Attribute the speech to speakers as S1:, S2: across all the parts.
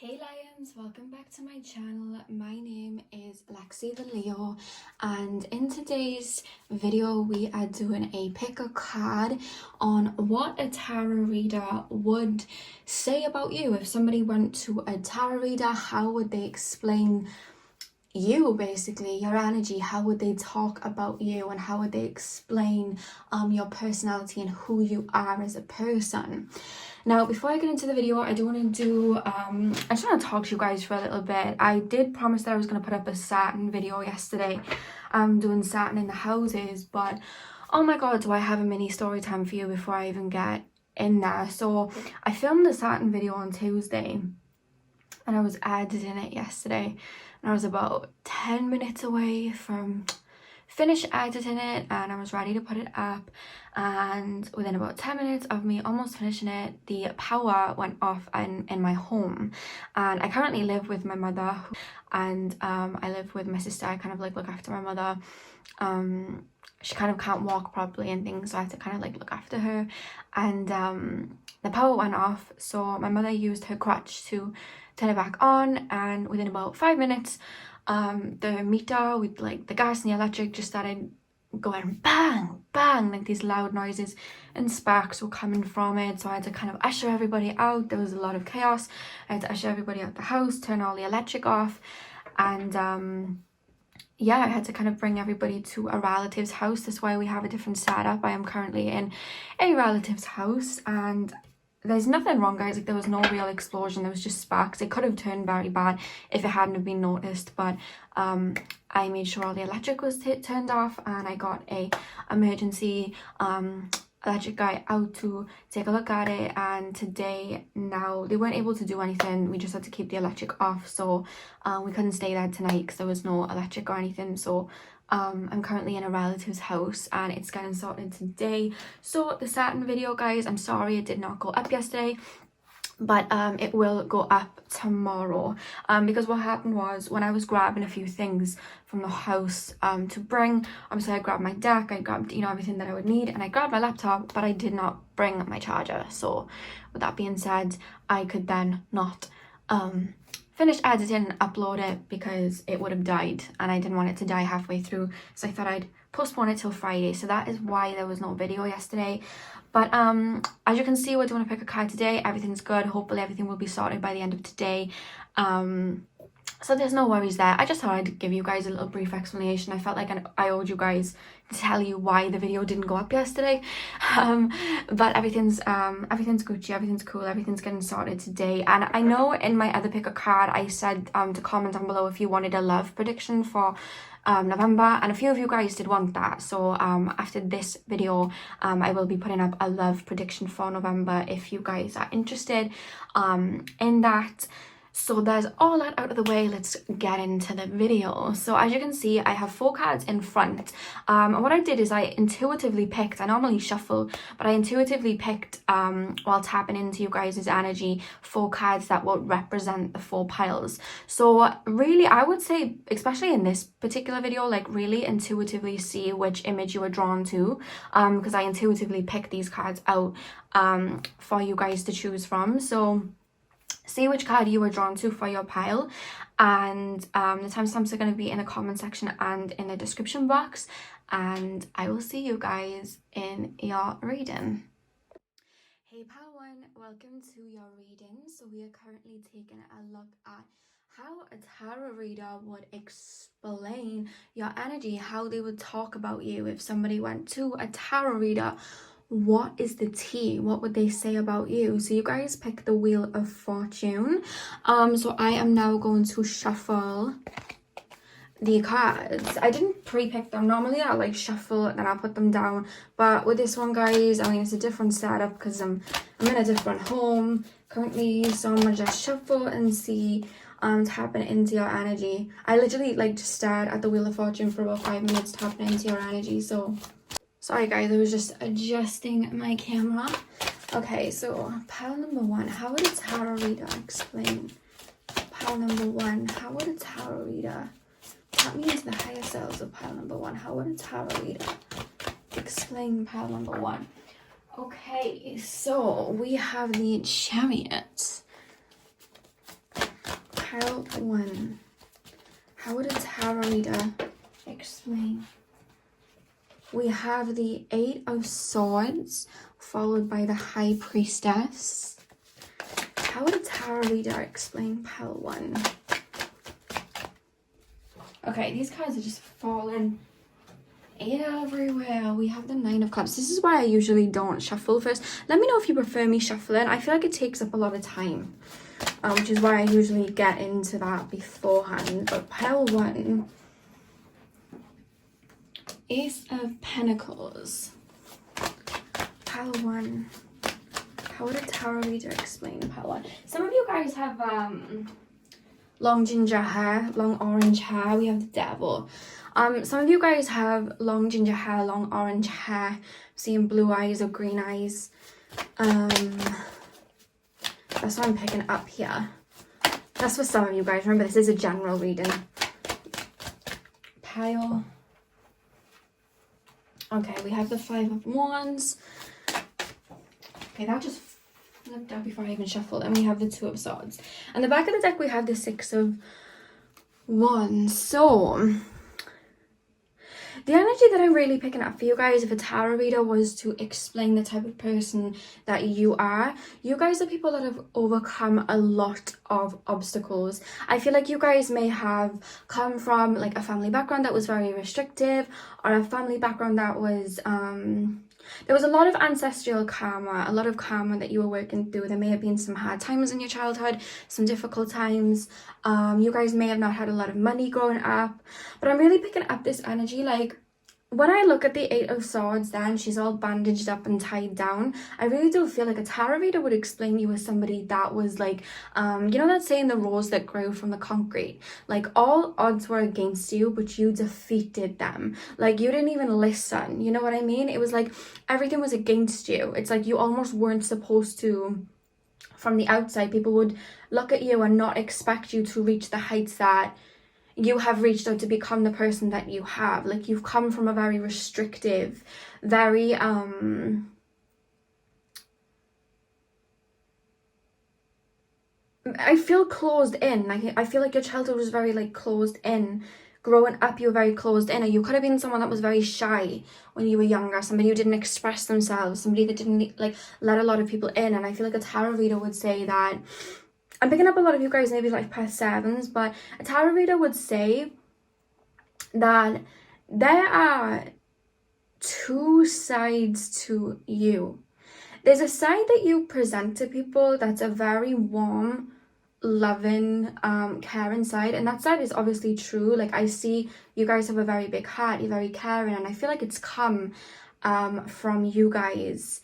S1: Hey Lions, welcome back to my channel. My name is Lexi The Leo, and in today's video we are doing a pick a card on what a tarot reader would say about you. If somebody went to a tarot reader, how would they explain you, basically your energy? How would they talk about you, and how would they explain your personality and who you are as a person? Now, before I get into the video, I do want to do I just want to talk to you guys for a little bit. I did promise that I was going to put up a Saturn video yesterday. I'm doing Saturn in the houses, but oh my god, do I have a mini story time for you before I even get in there. So I filmed the Saturn video on Tuesday and I was editing it yesterday, and I was about 10 minutes away from finish editing it, and I was ready to put it up, and within about 10 minutes of me almost finishing it, the power went off in my home. And I currently live with my mother, and I live with my sister. I kind of like look after my mother. She kind of can't walk properly and things, so I have to kind of like look after her. And the power went off, so my mother used her crutch to turn it back on, and within about 5 minutes the meter with like the gas and the electric just started going bang bang, like these loud noises, and sparks were coming from it. So I had to kind of usher everybody out. There was a lot of chaos. I had to usher everybody out the house, turn all the electric off, and yeah, I had to kind of bring everybody to a relative's house. That's why we have a different setup. I am currently in a relative's house, and there's nothing wrong, guys. Like, there was no real explosion. There was just sparks. It could have turned very bad if it hadn't have been noticed, but I made sure all the electric was turned off, and I got a emergency electric guy out to take a look at it. And today, now they weren't able to do anything. We just had to keep the electric off, so we couldn't stay there tonight because there was no electric or anything. So I'm currently in a relative's house, and it's getting sorted today. So the Saturn video, guys, I'm sorry it did not go up yesterday, but it will go up tomorrow, because what happened was, when I was grabbing a few things from the house to bring, obviously I grabbed my deck, I grabbed, you know, everything that I would need, and I grabbed my laptop, but I did not bring my charger. So with that being said, I could then not finish editing and upload it because it would have died, and I didn't want it to die halfway through, so I thought I'd postpone it till Friday. So that is why there was no video yesterday. But as you can see, we're doing a pick a card today. Everything's good. Hopefully everything will be sorted by the end of today. So there's no worries there. I just thought I'd give you guys a little brief explanation. I felt like I owed you guys to tell you why the video didn't go up yesterday. But everything's Gucci, everything's cool, everything's getting sorted today. And I know in my other pick a card I said to comment down below if you wanted a love prediction for November, and a few of you guys did want that. So after this video I will be putting up a love prediction for November if you guys are interested in that. So there's all that out of the way. Let's get into the video. So as you can see, I have 4 cards in front. And what I did is I intuitively picked, I normally shuffle, but I intuitively picked, while tapping into you guys' energy, 4 cards that would represent the 4 piles. So really, I would say, especially in this particular video, like really intuitively see which image you are drawn to, because I intuitively picked these cards out for you guys to choose from. So see which card you were drawn to for your pile, and the timestamps are going to be in the comment section and in the description box, and I will see you guys in your reading. Hey pile 1, welcome to your reading. So we are currently taking a look at how a tarot reader would explain your energy, how they would talk about you. If somebody went to a tarot reader, what is the tea? What would they say about you? So you guys pick the Wheel of Fortune. So I am now going to shuffle the cards. I didn't pre-pick them. Normally I'll like shuffle and then I'll put them down, but with this one, guys, I mean, it's a different setup because I'm in a different home currently. So I'm gonna just shuffle and see tapping into your energy. I literally like just stared at the Wheel of Fortune for about 5 minutes tapping into your energy. So sorry guys, I was just adjusting my camera. Okay, so pile number 1, how would a tarot reader explain? Pile number 1, how would a tarot reader tap me into the higher selves of pile number 1? How would a tarot reader explain pile number 1? Okay, so we have the Chariot. Pile 1. How would a tarot reader explain? We have the 8 of Swords, followed by the High Priestess. How would a tarot reader explain pile 1? Okay, these cards are just falling everywhere. We have the 9 of Cups. This is why I usually don't shuffle first. Let me know if you prefer me shuffling. I feel like it takes up a lot of time, which is why I usually get into that beforehand. But pile 1, Ace of Pentacles. Pile 1. How would a tarot reader explain pile 1? Some of you guys have long ginger hair, long orange hair. We have the Devil. Some of you guys have long ginger hair, long orange hair. I'm seeing blue eyes or green eyes. That's what I'm picking up here. That's for some of you guys. Remember, this is a general reading. Pile. Okay, we have the 5 of Wands. Okay, that just flipped out before I even shuffled. And we have the 2 of Swords. And the back of the deck, we have the 6 of Wands. So, the energy that I'm really picking up for you guys, if a tarot reader was to explain the type of person that you are, you guys are people that have overcome a lot of obstacles. I feel like you guys may have come from like a family background that was very restrictive, or a family background that was there was a lot of ancestral karma, a lot of karma that you were working through. There may have been some hard times in your childhood, some difficult times. You guys may have not had a lot of money growing up. But I'm really picking up this energy. Like, when I look at the 8 of Swords then, she's all bandaged up and tied down. I really do feel like a tarot reader would explain you as somebody that was like, you know that saying, the rose that grew from the concrete? Like, all odds were against you, but you defeated them. Like, you didn't even listen. You know what I mean? It was like everything was against you. It's like you almost weren't supposed to. From the outside, people would look at you and not expect you to reach the heights that you have reached, out to become the person that you have. Like, you've come from a very restrictive, very I feel closed in. Like, I feel like your childhood was very like closed in. Growing up, you were very closed in, or you could have been someone that was very shy when you were younger, somebody who didn't express themselves, somebody that didn't like let a lot of people in. And I feel like a tarot reader would say that, I'm picking up a lot of you guys maybe like past 7s, but a tarot reader would say that there are 2 sides to you. There's a side that you present to people that's a very warm, loving, caring side, and that side is obviously true. Like, I see you guys have a very big heart, you're very caring, and I feel like it's come from you guys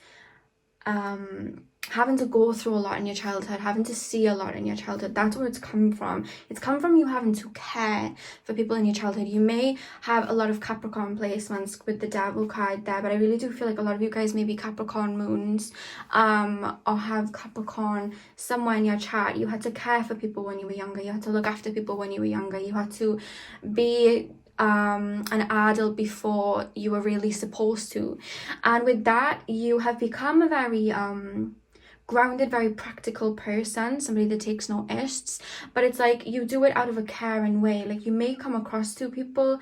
S1: having to go through a lot in your childhood, having to see a lot in your childhood. That's where it's come from. It's come from you having to care for people in your childhood. You may have a lot of Capricorn placements with the Devil card there, but I really do feel like a lot of you guys may be Capricorn moons, or have Capricorn somewhere in your chart. You had to care for people when you were younger. You had to look after people when you were younger. You had to be an adult before you were really supposed to. And with that, you have become a very grounded, very practical person, somebody that takes no ists, but it's like you do it out of a caring way. Like, you may come across to people,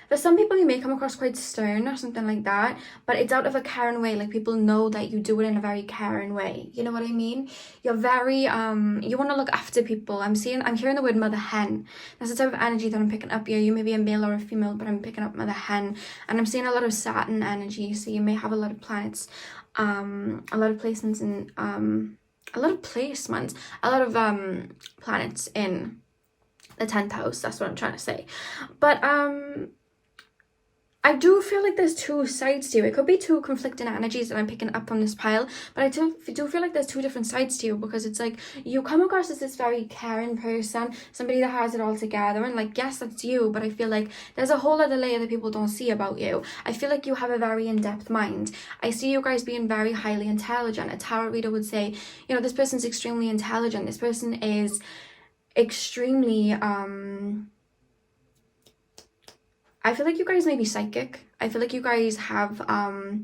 S1: for some people you may come across quite stern or something like that, but it's out of a caring way. Like, people know that you do it in a very caring way. You know what I mean? You're very you want to look after people. I'm hearing the word mother hen. That's the type of energy that I'm picking up here. You may be a male or a female, but I'm picking up mother hen, and I'm seeing a lot of Saturn energy. So you may have a lot of planets, a lot of placements in a lot of planets in the 10th house. That's what I'm trying to say. But I do feel like there's 2 sides to you. It could be 2 conflicting energies that I'm picking up on this pile, but I do feel like there's 2 different sides to you, because it's like you come across as this very caring person, somebody that has it all together, and like, yes, that's you, but I feel like there's a whole other layer that people don't see about you. I feel like you have a very in-depth mind. I see you guys being very highly intelligent. A tarot reader would say, you know, this person's extremely intelligent. This person is extremely I feel like you guys may be psychic. I feel like you guys have,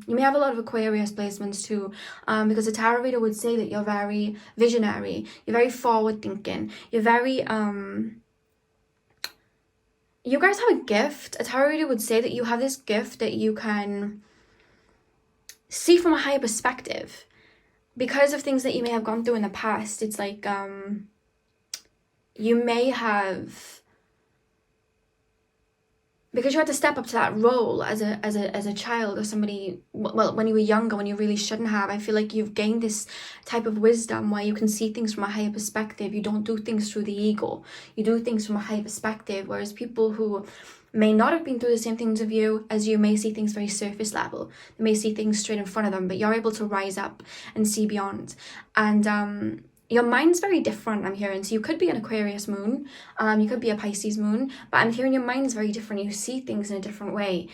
S1: you may have a lot of Aquarius placements too, because a tarot reader would say that you're very visionary, you're very forward thinking, you're very, you guys have a gift. A tarot reader would say that you have this gift that you can see from a higher perspective. Because of things that you may have gone through in the past, it's like, you may have, because you had to step up to that role as a child or somebody, well, when you were younger, when you really shouldn't have. I feel like you've gained this type of wisdom where you can see things from a higher perspective. You don't do things through the ego. You do things from a higher perspective, whereas people who may not have been through the same things as you may see things very surface level. They may see things straight in front of them, but you're able to rise up and see beyond. And your mind's very different, I'm hearing. So you could be an Aquarius moon, you could be a Pisces moon, but I'm hearing your mind's very different. You see things in a different way.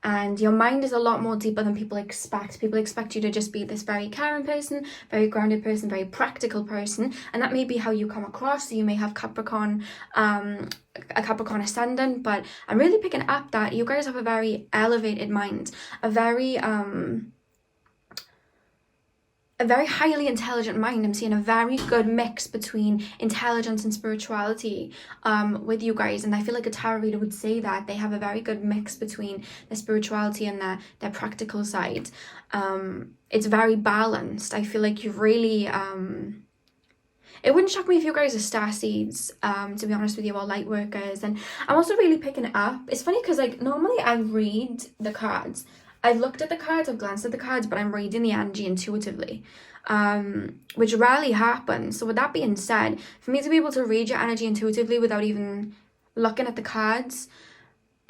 S1: And your mind is a lot more deeper than people expect. People expect you to just be this very caring person, very grounded person, very practical person. And that may be how you come across. So you may have Capricorn, a Capricorn ascendant, but I'm really picking up that you guys have a very elevated mind, a very highly intelligent mind. I'm seeing a very good mix between intelligence and spirituality with you guys, and I feel like a tarot reader would say that they have a very good mix between their spirituality and their practical side. It's very balanced. I feel like you've really it wouldn't shock me if you guys are star seeds, to be honest with you, or light workers. And I'm also really picking it up. It's funny because like normally I read the cards. I've looked at the cards, I've glanced at the cards, but I'm reading the energy intuitively, which rarely happens. So with that being said, for me to be able to read your energy intuitively without even looking at the cards,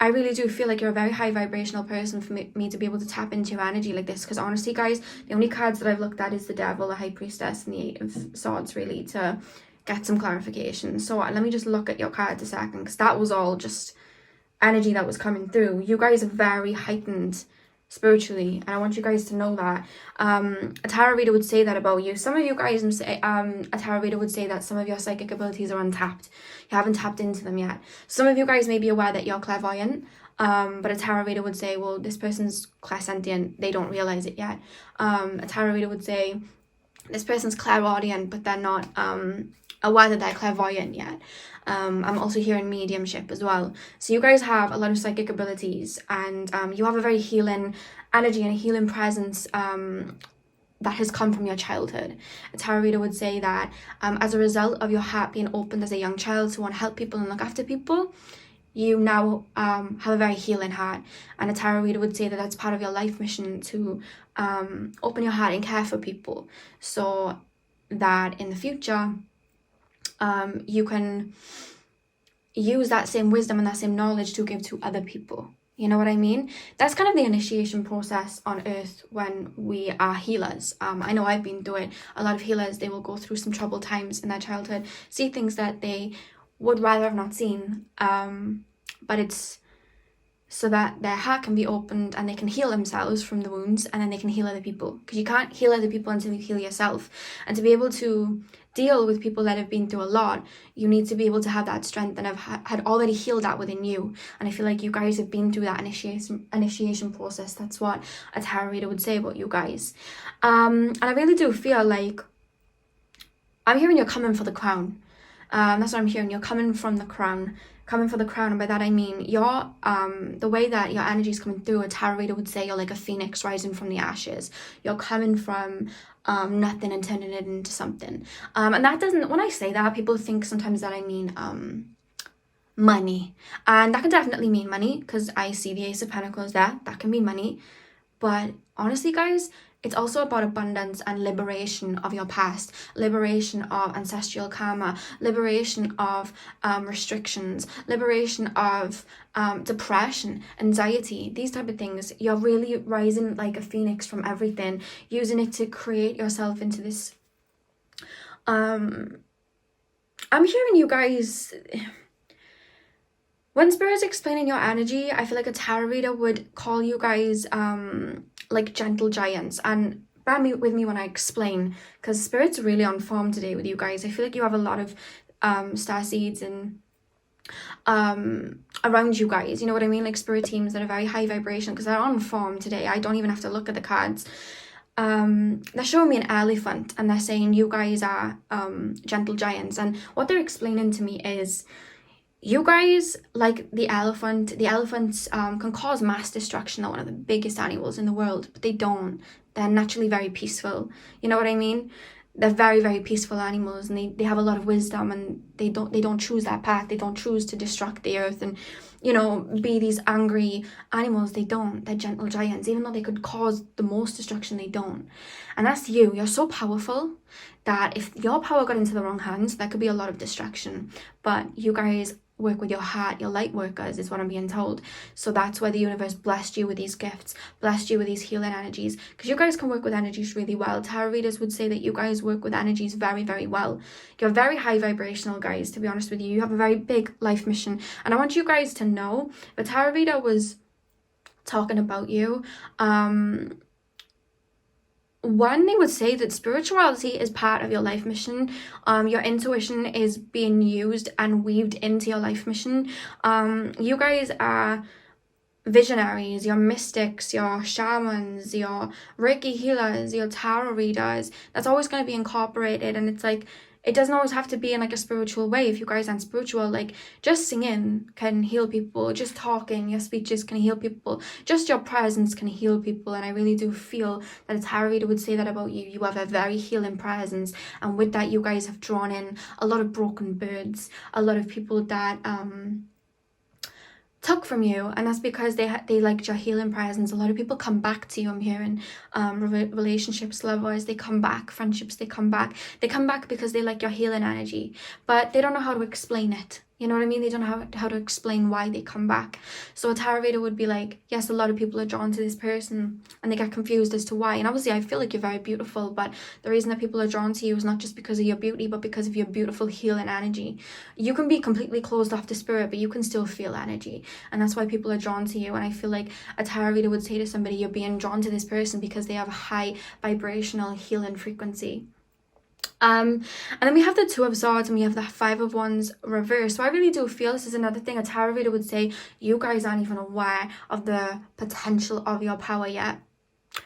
S1: I really do feel like you're a very high vibrational person for me to be able to tap into your energy like this. Because honestly, guys, the only cards that I've looked at is the Devil, the High Priestess, and the Eight of Swords, really, to get some clarification. So let me just look at your cards a second, because that was all just energy that was coming through. You guys are very heightened spiritually, and I want you guys to know that. A tarot reader would say that about you. Some of you guys, a tarot reader would say that some of your psychic abilities are untapped. You haven't tapped into them yet. Some of you guys may be aware that you're clairvoyant, but a tarot reader would say, well, this person's clairsentient, they don't realize it yet. A tarot reader would say, this person's clairaudient, but they're not aware that they're clairvoyant yet. I'm also hearing mediumship as well. So you guys have a lot of psychic abilities, and you have a very healing energy and a healing presence that has come from your childhood. A tarot reader would say that as a result of your heart being opened as a young child to want to help people and look after people, you now have a very healing heart. And a tarot reader would say that that's part of your life mission, to open your heart and care for people, so that in the future you can use that same wisdom and that same knowledge to give to other people. You know what I mean? That's kind of the initiation process on earth when we are healers. I know I've been through it. A lot of healers, they will go through some troubled times in their childhood, see things that they would rather have not seen, but it's so that their heart can be opened and they can heal themselves from the wounds, and then they can heal other people, because you can't heal other people until you heal yourself. And to be able to deal with people that have been through a lot, you need to be able to have that strength and have had already healed that within you. And I feel like you guys have been through that initiation process. That's what a tarot reader would say about you guys. And I really do feel like I'm hearing you're coming for the crown. That's what I'm hearing. You're coming from the crown. Coming for the crown, and by that I mean you're the way that your energy is coming through. A tarot reader would say you're like a phoenix rising from the ashes. You're coming from nothing and turning it into something. And that doesn't, when I say that, people think sometimes that I mean money, and that can definitely mean money, because I see the Ace of Pentacles there. That can mean money, but honestly, guys, it's also about abundance and liberation of your past, liberation of ancestral karma, liberation of restrictions, liberation of depression, anxiety, these type of things. You're really rising like a phoenix from everything, using it to create yourself into this. I'm hearing you guys, when Spirit's explaining your energy, I feel like a tarot reader would call you guys like gentle giants. And bear with me when I explain, because Spirit's really on form today with you guys. I feel like you have a lot of star seeds and around you guys, you know what I mean? Like spirit teams that are very high vibration, because they're on form today. I don't even have to look at the cards. They're showing me an elephant, and they're saying you guys are gentle giants. And what they're explaining to me is, you guys, like the elephants can cause mass destruction. They're one of the biggest animals in the world, but they don't. They're naturally very peaceful. You know what I mean? They're very, very peaceful animals, and they have a lot of wisdom, and they don't choose that path. They don't choose to destruct the earth and, you know, be these angry animals. They don't. They're gentle giants. Even though they could cause the most destruction, they don't. And that's you. You're so powerful that if your power got into the wrong hands, there could be a lot of destruction. But you guys work with your heart. You're light workers, is what I'm being told. So that's why the universe blessed you with these gifts, blessed you with these healing energies, because you guys can work with energies really well. Tarot readers would say that you guys work with energies very, very well. You're very high vibrational, guys, to be honest with you. You have a very big life mission, and I want you guys to know, if a tarot reader was talking about you, one, they would say that spirituality is part of your life mission. Your intuition is being used and weaved into your life mission. You guys are visionaries, your mystics, your shamans, your Reiki healers, your tarot readers. That's always going to be incorporated, and it's like, it doesn't always have to be in like a spiritual way. If you guys aren't spiritual, like just singing can heal people, just talking, your speeches can heal people, just your presence can heal people. And I really do feel that a tarot reader would say that about you. You have a very healing presence, and with that, you guys have drawn in a lot of broken birds, a lot of people that took from you, and that's because they liked your healing presence. A lot of people come back to you. I'm hearing relationships, lovers, they come back, friendships, they come back because they like your healing energy, but they don't know how to explain it. You know what I mean? They don't know how to explain why they come back. So a tarot reader would be like, yes, a lot of people are drawn to this person, and they get confused as to why. And obviously I feel like you're very beautiful, but the reason that people are drawn to you is not just because of your beauty, but because of your beautiful healing energy. You can be completely closed off to spirit, but you can still feel energy, and that's why people are drawn to you. And I feel like a tarot reader would say to somebody, you're being drawn to this person because they have a high vibrational healing frequency. And then we have the Two of Swords, and we have the Five of Wands reversed. So I really do feel this is another thing a tarot reader would say, you guys aren't even aware of the potential of your power yet.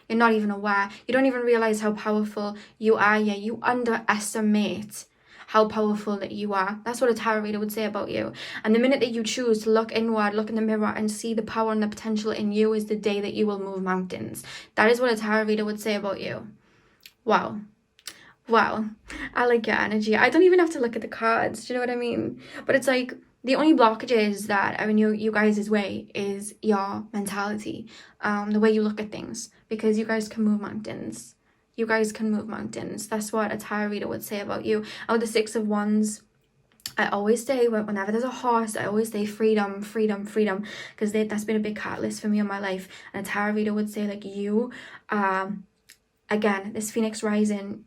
S1: You're not even aware. You don't even realize how powerful you are yet. You underestimate how powerful that you are. That's what a tarot reader would say about you. And the minute that you choose to look inward, look in the mirror, and see the power and the potential in you, is the day that you will move mountains. That is what a tarot reader would say about you. Wow. Wow, I like your energy. I don't even have to look at the cards, do you know what I mean? But it's like, the only blockages that are in you guys' way is your mentality, the way you look at things, because you guys can move mountains. You guys can move mountains. That's what a tarot reader would say about you. Oh, the Six of Wands. I always say, whenever there's a horse, I always say freedom, freedom, freedom, because that's been a big catalyst for me in my life. And a tarot reader would say, like, you again, this Phoenix rising,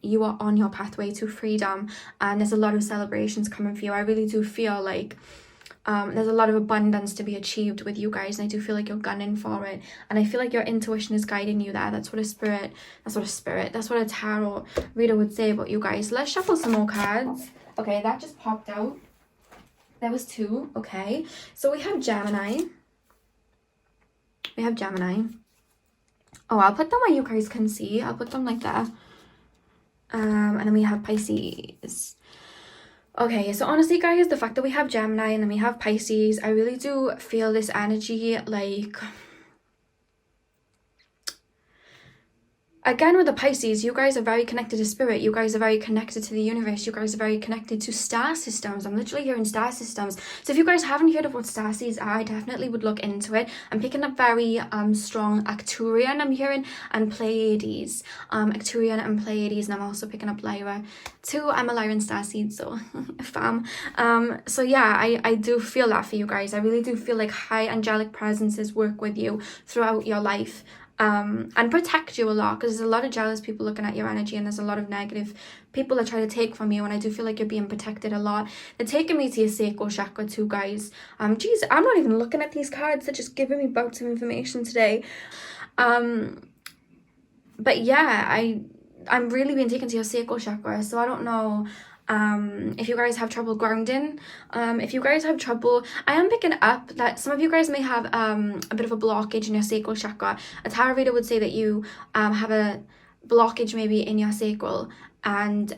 S1: you are on your pathway to freedom, and there's a lot of celebrations coming for you. I really do feel like there's a lot of abundance to be achieved with you guys, and I do feel like you're gunning for it, and I feel like your intuition is guiding you there. That's what a tarot reader would say about you guys. Let's shuffle some more cards. Okay, that just popped out. There was two. Okay, so we have Gemini. Oh, I'll put them where you guys can see. I'll put them like that. And then we have Pisces. Okay, so honestly, guys, the fact that we have Gemini and then we have Pisces, I really do feel this energy, like, again, with the Pisces, you guys are very connected to spirit. You guys are very connected to the universe. You guys are very connected to star systems. I'm literally hearing star systems. So if you guys haven't heard of what star seeds are, I definitely would look into it. I'm picking up very strong Arcturian, I'm hearing, and Pleiades. Arcturian and Pleiades, and I'm also picking up Lyra too. I'm a Lyran star seed, so fam. So yeah, I do feel that for you guys. I really do feel like high angelic presences work with you throughout your life. And protect you a lot, because there's a lot of jealous people looking at your energy, and there's a lot of negative people that try to take from you, and I do feel like you're being protected a lot. They're taking me to your sacral chakra too, guys. Geez, I'm not even looking at these cards. They're just giving me bouts of information today. But yeah, I'm really being taken to your sacral chakra, so I don't know if you guys have trouble grounding, if you guys have trouble, I am picking up that some of you guys may have a bit of a blockage in your sacral chakra. A tarot reader would say that you have a blockage maybe in your sacral, and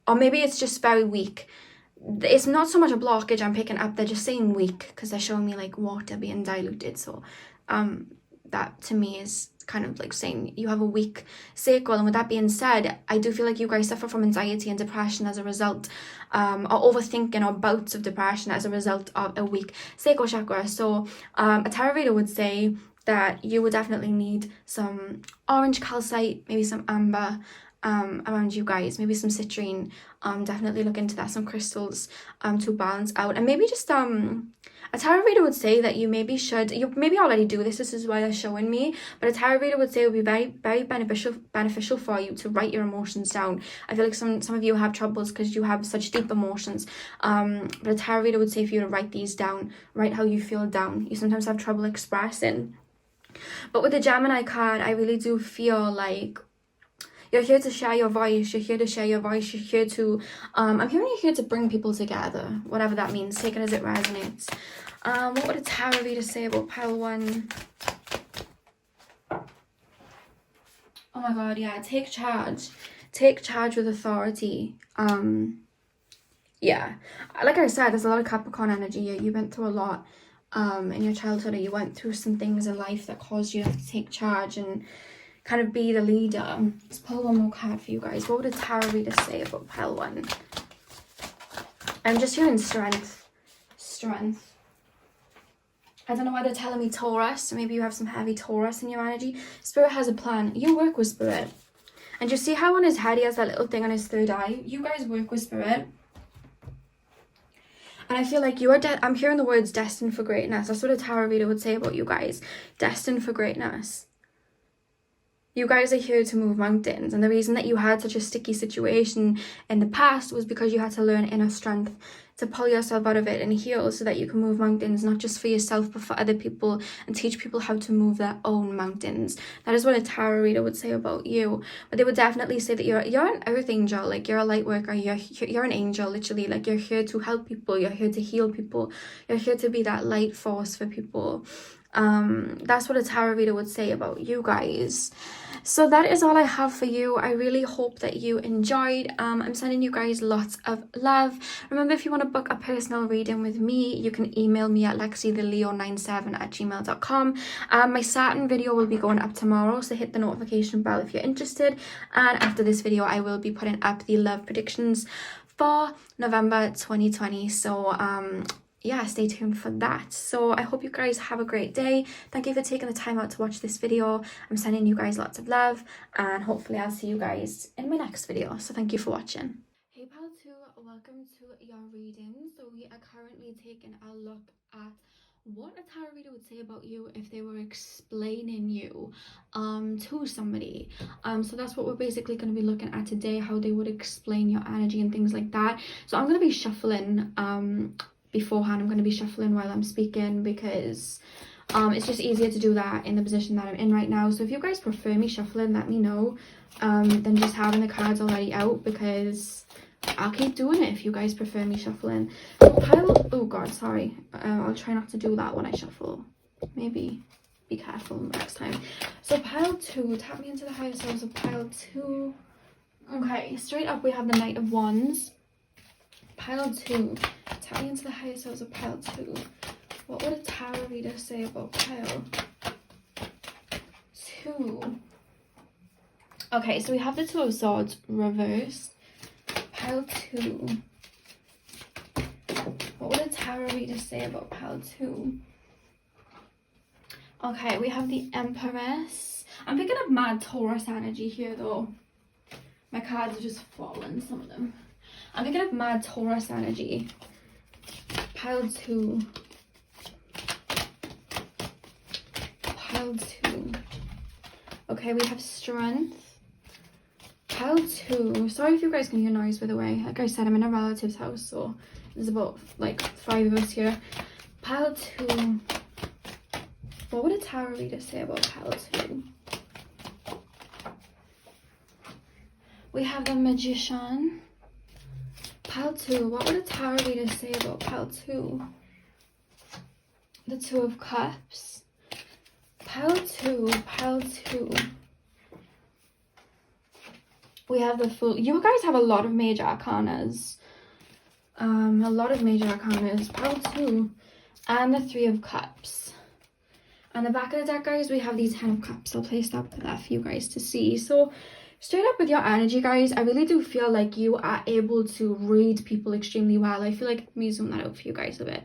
S1: or maybe it's just very weak. It's not so much a blockage I'm picking up, they're just saying weak because they're showing me like water being diluted. So that to me is kind of like saying you have a weak sacral. And with that being said, I do feel like you guys suffer from anxiety and depression as a result, or overthinking or bouts of depression as a result of a weak sacral chakra. So a tarot reader would say that you would definitely need some orange calcite, maybe some amber around you guys, maybe some citrine. Definitely look into that, some crystals to balance out. And maybe just a tarot reader would say that you maybe already do this is why they're showing me, but a tarot reader would say it would be very, very beneficial for you to write your emotions down. I feel like some of you have troubles because you have such deep emotions, but a tarot reader would say for you to write these down, write how you feel down. You sometimes have trouble expressing, but with the Gemini card, I really do feel like you're here to share your voice. You're here to share your voice. You're here to, I'm hearing you're here to bring people together, whatever that means. Take it as it resonates. What would a tarot reader say about pile 1? Oh my God, yeah. Take charge. Take charge with authority. Yeah. Like I said, there's a lot of Capricorn energy. You went through a lot in your childhood, or you went through some things in life that caused you to take charge and kind of be the leader. Let's pull one more card for you guys. What would a tarot reader say about pile 1? I'm just hearing strength. Strength. I don't know why they're telling me Taurus. Maybe you have some heavy Taurus in your energy. Spirit has a plan. You work with Spirit. And you see how on his head he has that little thing on his third eye? You guys work with Spirit. And I feel like you are, I'm hearing the words destined for greatness. That's what a tarot reader would say about you guys. Destined for greatness. You guys are here to move mountains, and the reason that you had such a sticky situation in the past was because you had to learn inner strength to pull yourself out of it and heal so that you can move mountains, not just for yourself but for other people, and teach people how to move their own mountains. That is what a tarot reader would say about you. But they would definitely say that you're an earth angel, like you're a light worker, you're an angel, literally, like you're here to help people, you're here to heal people, you're here to be that light force for people. That's what a tarot reader would say about you guys. So that is all I have for you. I really hope that you enjoyed. I'm sending you guys lots of love. Remember, if you want to book a personal reading with me, you can email me at lexitheleo97@gmail.com. My Saturn video will be going up tomorrow, so hit the notification bell if you're interested. And after this video, I will be putting up the love predictions for November 2020. So yeah, stay tuned for that. So I hope you guys have a great day. Thank you for taking the time out to watch this video. I'm sending you guys lots of love, and hopefully I'll see you guys in my next video. So thank you for watching. Hey pal 2, welcome to your reading. So we are currently taking a look at what a tarot reader would say about you if they were explaining you to somebody. So that's what we're basically going to be looking at today, how they would explain your energy and things like that. So I'm going to be shuffling beforehand. I'm going to be shuffling while I'm speaking because it's just easier to do that in the position that I'm in right now. So if you guys prefer me shuffling, let me know, than just having the cards already out, because I'll keep doing it if you guys prefer me shuffling. Oh god, sorry, I'll try not to do that when I shuffle. Maybe be careful next time. So pile 2, tap me into the higher selves of pile 2. Okay, straight up we have the Knight of Wands. Pile 2, tap me into the higher selves of pile 2. What would a tarot reader say about pile 2? Okay, so we have the Two of Swords reversed. Pile 2. What would a tarot reader say about pile 2? Okay, we have the Empress. I'm picking up mad Taurus energy here though. My cards are just falling, some of them. I'm picking up mad Taurus energy. Pile 2. Pile 2. Okay, we have Strength. Pile 2. Sorry if you guys can hear noise, by the way. Like I said, I'm in a relative's house, so there's about like 5 of us here. Pile 2. What would a tarot reader say about pile 2? We have the Magician. Pile 2. What would a tarot reader say about pile 2? The Two of Cups. Pile 2. Pile 2. We have the Fool. You guys have a lot of major arcanas. A lot of major arcanas. Pile 2. And the Three of Cups. On the back of the deck, guys, we have these 10 of Cups. I'll place that there for you guys to see. So, straight up with your energy, guys, I really do feel like you are able to read people extremely well. I feel like, let me zoom that out for you guys a bit.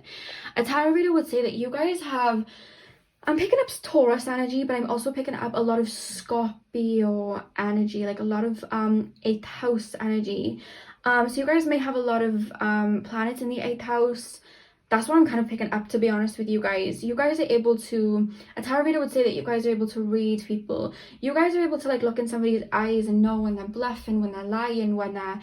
S1: A tarot reader would say that you guys have, I'm picking up Taurus energy, but I'm also picking up a lot of Scorpio energy, like a lot of 8th house energy. So you guys may have a lot of planets in the 8th house. That's what I'm kind of picking up, to be honest with you guys. You guys are able to, a tarot reader would say that you guys are able to read people. You guys are able to like look in somebody's eyes and know when they're bluffing, when they're lying, when they're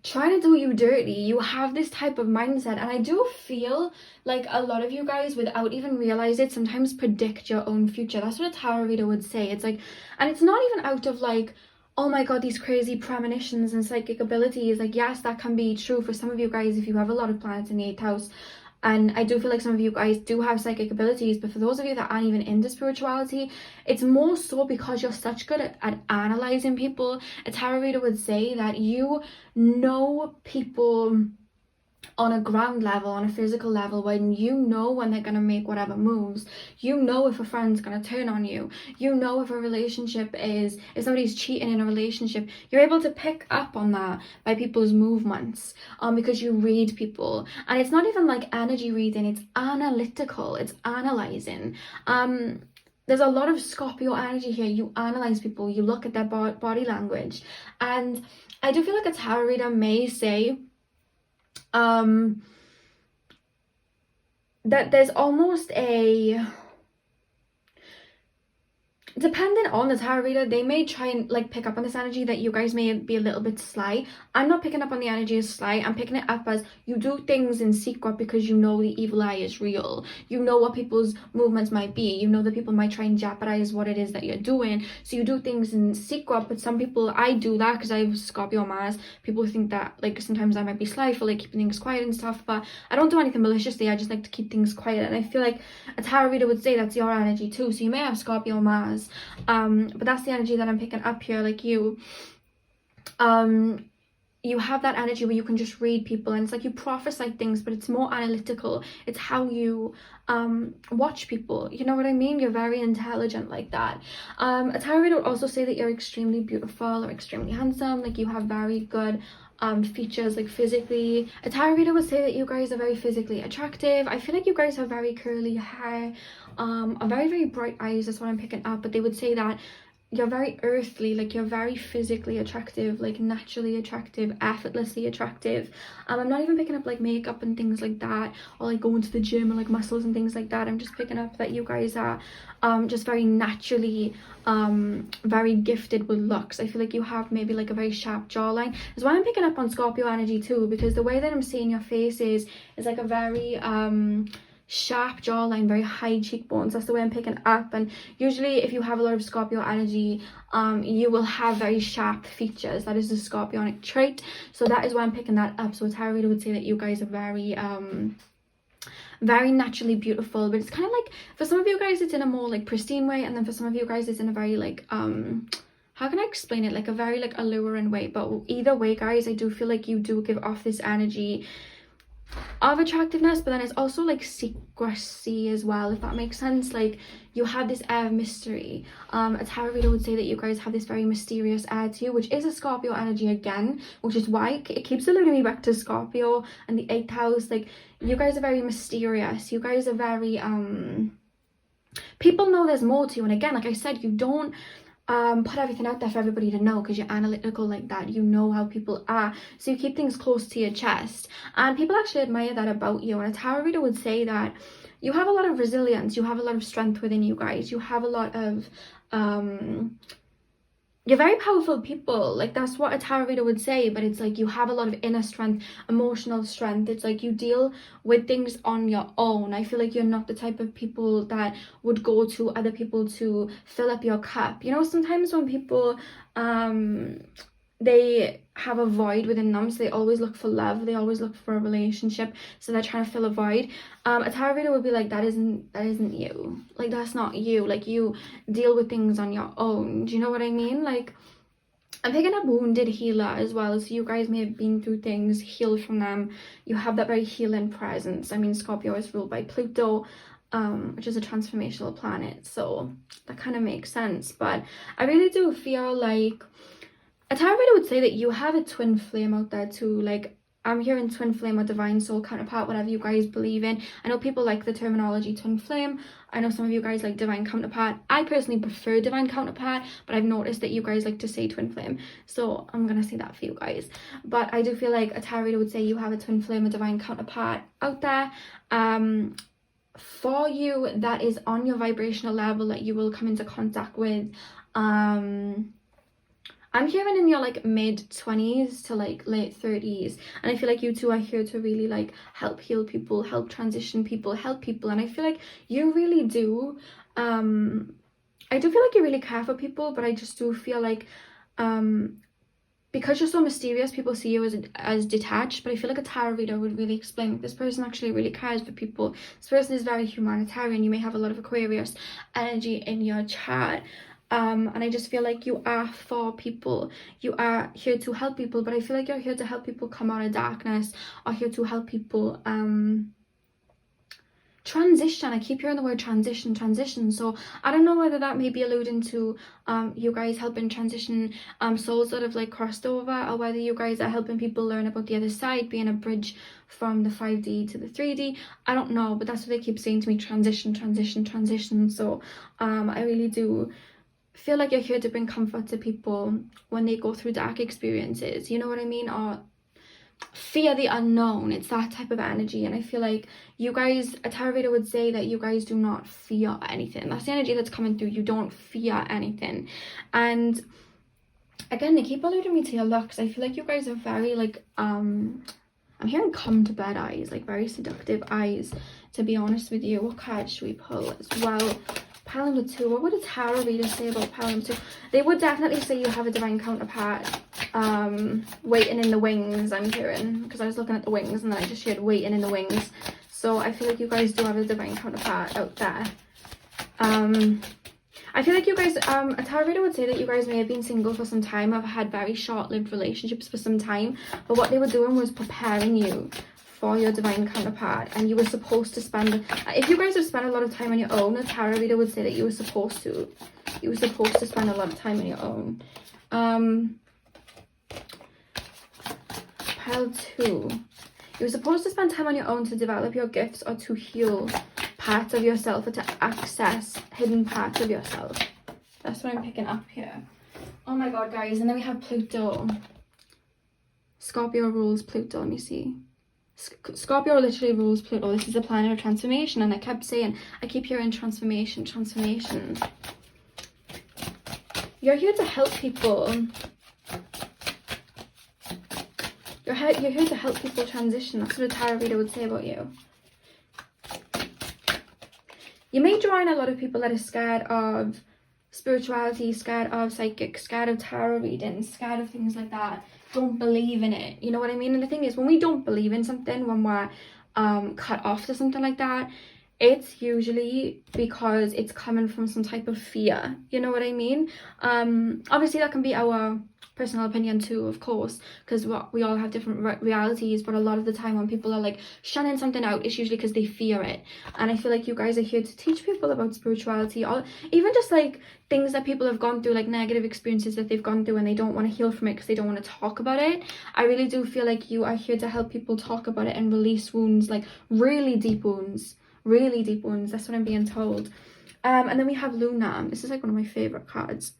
S1: trying to do you dirty. You have this type of mindset, and I do feel like a lot of you guys, without even realize it, sometimes predict your own future. That's what a tarot reader would say. It's like, and it's not even out of like, oh my god, these crazy premonitions and psychic abilities. Like, yes, that can be true for some of you guys if you have a lot of planets in the 8th house. And I do feel like some of you guys do have psychic abilities, but for those of you that aren't even into spirituality, it's more so because you're such good at analyzing people. A tarot reader would say that you know people on a ground level, on a physical level, when you know when they're going to make whatever moves. You know if a friend's going to turn on you. You know if a relationship is, if somebody's cheating in a relationship. You're able to pick up on that by people's movements, because you read people. And it's not even like energy reading, it's analytical, it's analyzing. There's a lot of Scorpio energy here. You analyze people, you look at their body language. And I do feel like a tarot reader may say that there's almost a, depending on the tarot reader, they may try and like pick up on this energy that you guys may be a little bit sly. I'm not picking up on the energy as sly. I'm picking it up as you do things in secret because you know the evil eye is real. You know what people's movements might be. You know that people might try and jeopardize what it is that you're doing. So you do things in secret. But some people, I do that because I have Scorpio Mars. People think that like sometimes I might be sly for like keeping things quiet and stuff. But I don't do anything maliciously. I just like to keep things quiet. And I feel like a tarot reader would say that's your energy too. So you may have Scorpio Mars. But that's the energy that I'm picking up here. Like you have that energy where you can just read people, and it's like you prophesy things, but it's more analytical. It's how you watch people, you know what I mean? You're very intelligent like that. A tarot reader would also say that you're extremely beautiful or extremely handsome. Like you have very good features, like physically. A tarot reader would say that you guys are very physically attractive. I feel like you guys have very curly hair, very, very bright eyes. That's what I'm picking up. But they would say that you're very earthly, like you're very physically attractive, like naturally attractive, effortlessly attractive. I'm not even picking up like makeup and things like that, or like going to the gym and like muscles and things like that. I'm just picking up that you guys are just very naturally very gifted with looks. I feel like you have maybe like a very sharp jawline. That's why I'm picking up on Scorpio energy too, because the way that I'm seeing your face is like a very sharp jawline, very high cheekbones. That's the way I'm picking up. And usually if you have a lot of Scorpio energy, you will have very sharp features. That is the Scorpionic trait. So that is why I'm picking that up. So a tarot reader would say that you guys are very very naturally beautiful. But it's kind of like, for some of you guys it's in a more like pristine way, and then for some of you guys it's in a very like how can I explain it, like a very like alluring way. But either way, guys, I do feel like you do give off this energy of attractiveness, but then it's also like secrecy as well, if that makes sense. Like you have this air of mystery. A tarot reader would say that you guys have this very mysterious air to you, which is a Scorpio energy again, which is why it keeps alluding me back to Scorpio and the 8th house. Like you guys are very mysterious. You guys are very people know there's more to you. And again, like I said, you don't put everything out there for everybody to know, because you're analytical like that. You know how people are, so you keep things close to your chest, and people actually admire that about you. And a tarot reader would say that you have a lot of resilience, you have a lot of strength within you guys. You have a lot of you're very powerful people. Like, that's what a tarot reader would say, but it's like you have a lot of inner strength, emotional strength. It's like you deal with things on your own. I feel like you're not the type of people that would go to other people to fill up your cup. You know, sometimes when people they have a void within them, so they always look for love, they always look for a relationship, so they're trying to fill a void. A tarot reader would be like, that isn't you. Like, that's not you. Like, you deal with things on your own. Do you know what I mean? Like, I'm picking up wounded healer as well, so you guys may have been through things, healed from them. You have that very healing presence. I mean, Scorpio is ruled by Pluto, which is a transformational planet, so that kind of makes sense. But I really do feel like a tarot reader would say that you have a twin flame out there too. Like, I'm hearing twin flame or divine soul counterpart, whatever you guys believe in. I know people like the terminology twin flame. I know some of you guys like divine counterpart. I personally prefer divine counterpart, but I've noticed that you guys like to say twin flame, so I'm gonna say that for you guys. But I do feel like a tarot reader would say you have a twin flame or divine counterpart out there for you, that is on your vibrational level, that you will come into contact with. I'm hearing in your like mid-20s to like late 30s, and I feel like you two are here to really like help heal people, help transition people, help people. And I feel like you really do. I do feel like you really care for people, but I just do feel like because you're so mysterious, people see you as detached. But I feel like a tarot reader would really explain, like, this person actually really cares for people. This person is very humanitarian. You may have a lot of Aquarius energy in your chart. And I just feel like you are for people. You are here to help people, but I feel like you're here to help people come out of darkness, or here to help people transition. I keep hearing the word transition. So I don't know whether that may be alluding to you guys helping transition souls that have like crossed over, or whether you guys are helping people learn about the other side, being a bridge from the 5D to the 3D. I don't know, but that's what they keep saying to me: transition. So I really do feel like you're here to bring comfort to people when they go through dark experiences, you know what I mean, or fear the unknown. It's that type of energy. And I feel like you guys, a tarot reader would say that you guys do not fear anything. That's the energy that's coming through. You don't fear anything. And again, they keep alluding me to your looks. I feel like you guys are very like I'm hearing come to bed eyes, like very seductive eyes, to be honest with you. What card should we pull as well? Pile number 2. What would a tarot reader say about pile number 2? They would definitely say you have a divine counterpart waiting in the wings, I'm hearing, because I was looking at the wings and then I just heard waiting in the wings. So I feel like you guys do have a divine counterpart out there. I feel like you guys, a tarot reader would say that you guys may have been single for some time, have had very short-lived relationships for some time, but what they were doing was preparing you for your divine counterpart, and you were supposed to spend, if you guys have spent a lot of time on your own, a tarot reader would say that you were supposed to spend a lot of time on your own. Pile 2. You were supposed to spend time on your own to develop your gifts, or to heal parts of yourself, or to access hidden parts of yourself. That's what I'm picking up here. Oh my god, guys. And then we have Pluto. Scorpio rules Pluto. Let me see. Scorpio literally rules Pluto. This is a planet of transformation, and I keep hearing transformation. You're here to help people. You're here to help people transition. That's what a tarot reader would say about you. You may draw in a lot of people that are scared of spirituality, scared of psychic, scared of tarot reading, scared of things like that. Don't believe in it, you know what I mean? And the thing is, when we don't believe in something, when we're cut off to something like that, it's usually because it's coming from some type of fear, you know what I mean? Obviously that can be our personal opinion too, of course, because we all have different realities, but a lot of the time when people are like shunning something out, it's usually because they fear it. And I feel like you guys are here to teach people about spirituality, or even just like things that people have gone through, like negative experiences that they've gone through, and they don't want to heal from it because they don't want to talk about it. I really do feel like you are here to help people talk about it and release wounds, like really deep wounds. That's what I'm being told. And then we have Luna. This is like one of my favorite cards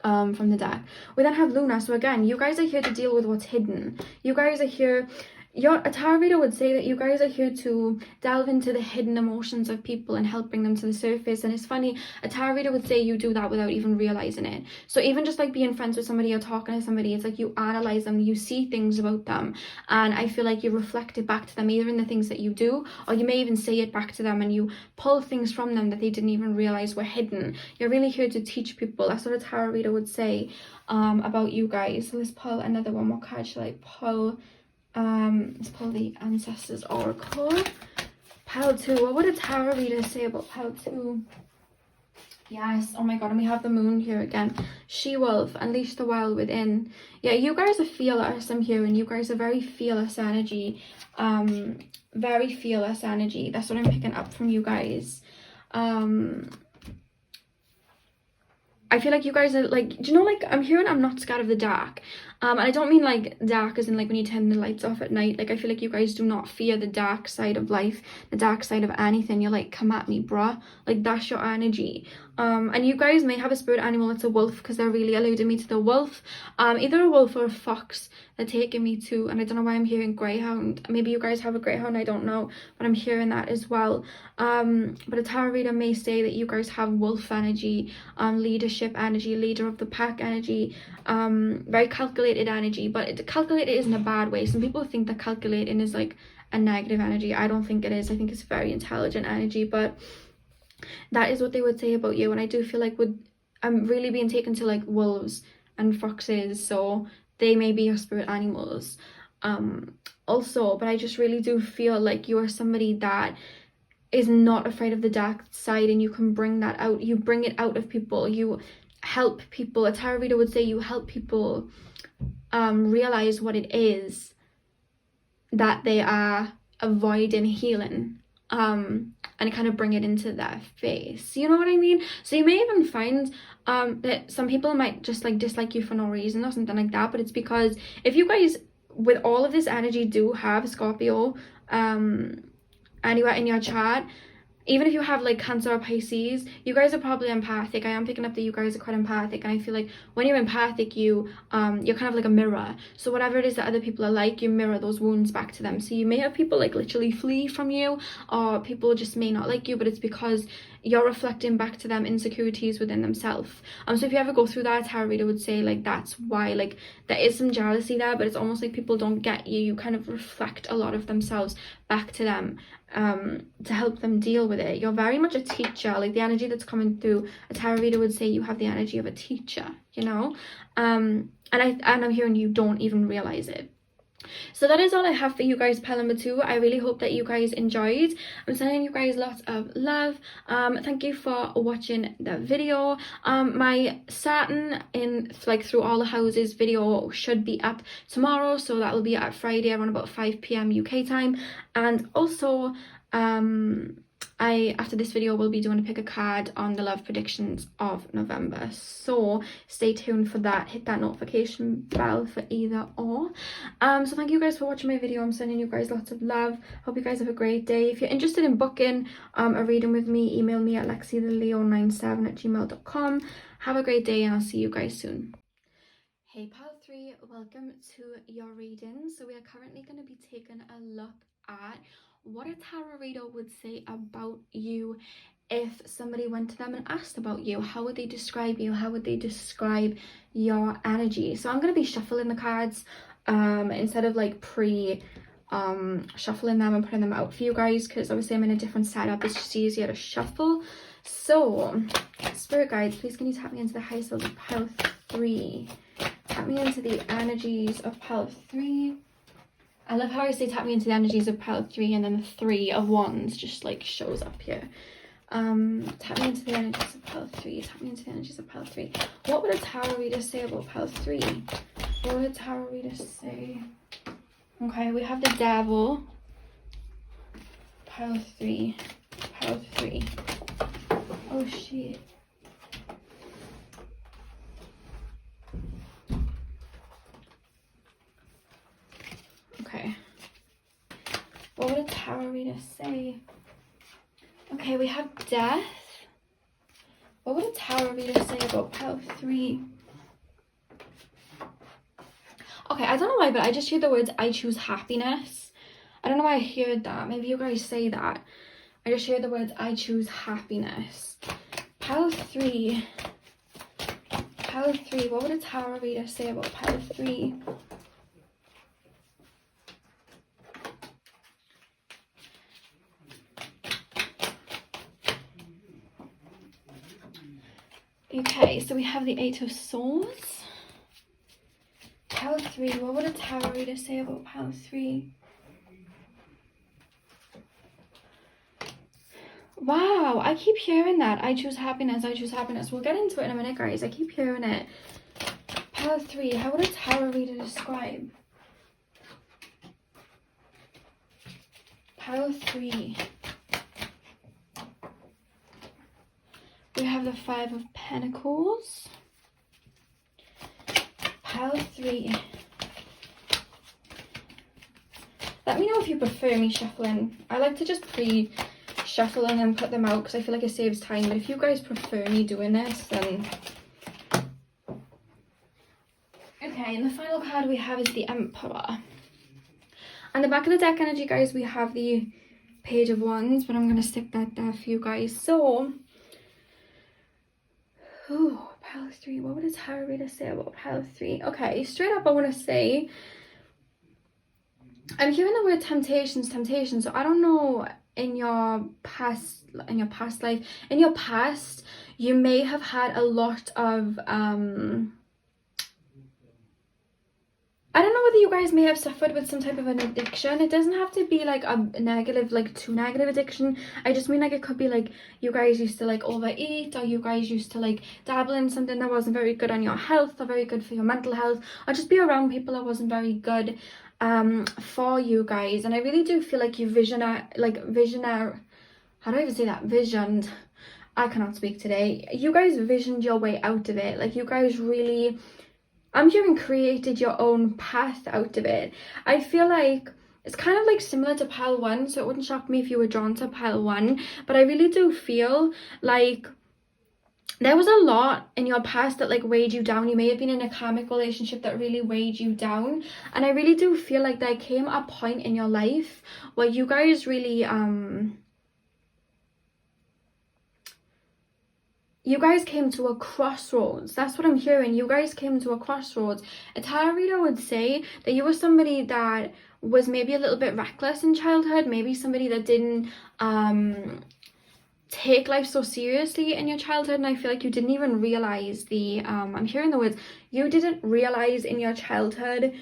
S1: from the deck. We then have Luna. So again, you guys are here to deal with what's hidden. You guys are here, a tarot reader would say that you guys are here to delve into the hidden emotions of people and help bring them to the surface. And it's funny, a tarot reader would say you do that without even realizing it. So even just like being friends with somebody or talking to somebody, it's like you analyze them, you see things about them, and I feel like you reflect it back to them, either in the things that you do, or you may even say it back to them, and you pull things from them that they didn't even realize were hidden. You're really here to teach people. That's what a tarot reader would say about you guys. So let's pull another one. What card should I pull? Let's pull the Ancestors Oracle. Pile 2. What would a tarot reader say about Pile 2? Yes, oh my god, and we have the moon here again. She-wolf, unleash the wild within. Yeah, you guys are fearless, I'm hearing. You guys are very fearless energy. Very fearless energy. That's what I'm picking up from you guys. I feel like you guys are like, do you know, like, I'm hearing I'm not scared of the dark. And I don't mean like dark as in like when you turn the lights off at night. Like, I feel like you guys do not fear the dark side of life, the dark side of anything. You're like, come at me, bruh. Like, that's your energy. And you guys may have a spirit animal that's a wolf, because they're really alluding me to the wolf. Either a wolf or a fox they're taking me to. And I don't know why I'm hearing greyhound. Maybe you guys have a greyhound, I don't know. But I'm hearing that as well. But a tarot reader may say that you guys have wolf energy, leadership energy, leader of the pack energy, very calculated energy. But calculated isn't a bad way. Some people think that calculating is like a negative energy. I don't think it is. I think it's very intelligent energy. But that is what they would say about you. And I do feel like I'm really being taken to like wolves and foxes, so they may be your spirit animals also. But I just really do feel like you are somebody that is not afraid of the dark side, and you can bring that out. You bring it out of people. You help people. A tarot reader would say you help people realize what it is that they are avoiding healing, and kind of bring it into their face. You know what I mean? So you may even find that some people might just like dislike you for no reason or something like that. But it's because if you guys, with all of this energy, do have Scorpio anywhere in your chart, even if you have like Cancer or Pisces, you guys are probably empathic. I am picking up that you guys are quite empathic, and I feel like when you're empathic, you're kind of like a mirror. So whatever it is that other people are like, you mirror those wounds back to them. So you may have people like literally flee from you, or people just may not like you, but it's because you're reflecting back to them insecurities within themselves. So if you ever go through that, a tarot reader would say like that's why, like, there is some jealousy there, but it's almost like people don't get you. You kind of reflect a lot of themselves back to them to help them deal with it. You're very much a teacher. Like, the energy that's coming through, a tarot reader would say you have the energy of a teacher, you know. And I'm hearing you don't even realize it. So that is all I have for you guys, pile number 2. I really hope that you guys enjoyed. I'm sending you guys lots of love. Thank you for watching the video. My Saturn in like through all the houses video should be up tomorrow, so that will be at Friday around about 5 p.m. UK time. And also after this video will be doing a pick a card on the love predictions of November, so stay tuned for that. Hit that notification bell for either or. So thank you guys for watching my video. I'm sending you guys lots of love. Hope you guys have a great day. If you're interested in booking a reading with me, email me at lexitheleo97@gmail.com. Have a great day, and I'll see you guys soon. Hey pile 3, welcome to your reading. So we are currently going to be taking a look at what a tarot reader would say about you if somebody went to them and asked about you. How would they describe you? How would they describe your energy? So I'm going to be shuffling the cards instead of like shuffling them and putting them out for you guys, because obviously I'm in a different setup. It's just easier to shuffle. So spirit guides, please can you tap me into the highest level of pile 3? Tap me into the energies of pile 3. I love how I say tap me into the energies of pile 3, and then the 3 of wands just like shows up here. Tap me into the energies of pile 3. Tap me into the energies of pile 3. What would a tarot reader say about pile 3? What would a tarot reader say? Okay, we have the devil. Pile 3. Pile 3. Oh shit. Okay. What would a tarot reader say? Okay, we have death. What would a tarot reader say about pile 3? Okay, I don't know why, but I just hear the words I choose happiness. I don't know why I heard that. Maybe you guys say that. I just heard the words, I choose happiness. Pile 3. Pile 3. What would a tarot reader say about pile 3? Okay, so we have the 8 of Swords. Pile 3. What would a tarot reader say about pile 3? Wow, I keep hearing that. I choose happiness, I choose happiness. We'll get into it in a minute, guys. I keep hearing it. Pile 3. How would a tarot reader describe? Pile 3. We have the 5 of Pentacles. Pile 3. Let me know if you prefer me shuffling. I like to just pre-shuffle and then put them out because I feel like it saves time. But if you guys prefer me doing this, then... Okay, and the final card we have is the Emperor. On the back of the deck energy, guys, we have the Page of Wands, but I'm going to stick that there for you guys. So... Ooh, pile 3. What would a tarot reader say about pile 3? Okay, straight up I want to say, I'm hearing the word temptations. So I don't know, in your past life, in your past, you may have had a lot of I don't know whether you guys may have suffered with some type of an addiction. It doesn't have to be like a negative, like too negative addiction. I just mean like it could be like you guys used to like overeat, or you guys used to like dabble in something that wasn't very good on your health or very good for your mental health, or just be around people that wasn't very good for you guys. And I really do feel like you visioned, how do I even say that? Visioned. I cannot speak today. You guys visioned your way out of it. Like you guys really... I'm hearing created your own path out of it. I feel like it's kind of like similar to pile 1, so it wouldn't shock me if you were drawn to pile 1. But I really do feel like there was a lot in your past that like weighed you down. You may have been in a karmic relationship that really weighed you down. And I really do feel like there came a point in your life where you guys really... you guys came to a crossroads. That's what I'm hearing. You guys came to a crossroads. A tarot reader would say that you were somebody that was maybe a little bit reckless in childhood. Maybe somebody that didn't take life so seriously in your childhood. And I feel like you didn't even realize the... I'm hearing the words. You didn't realize in your childhood...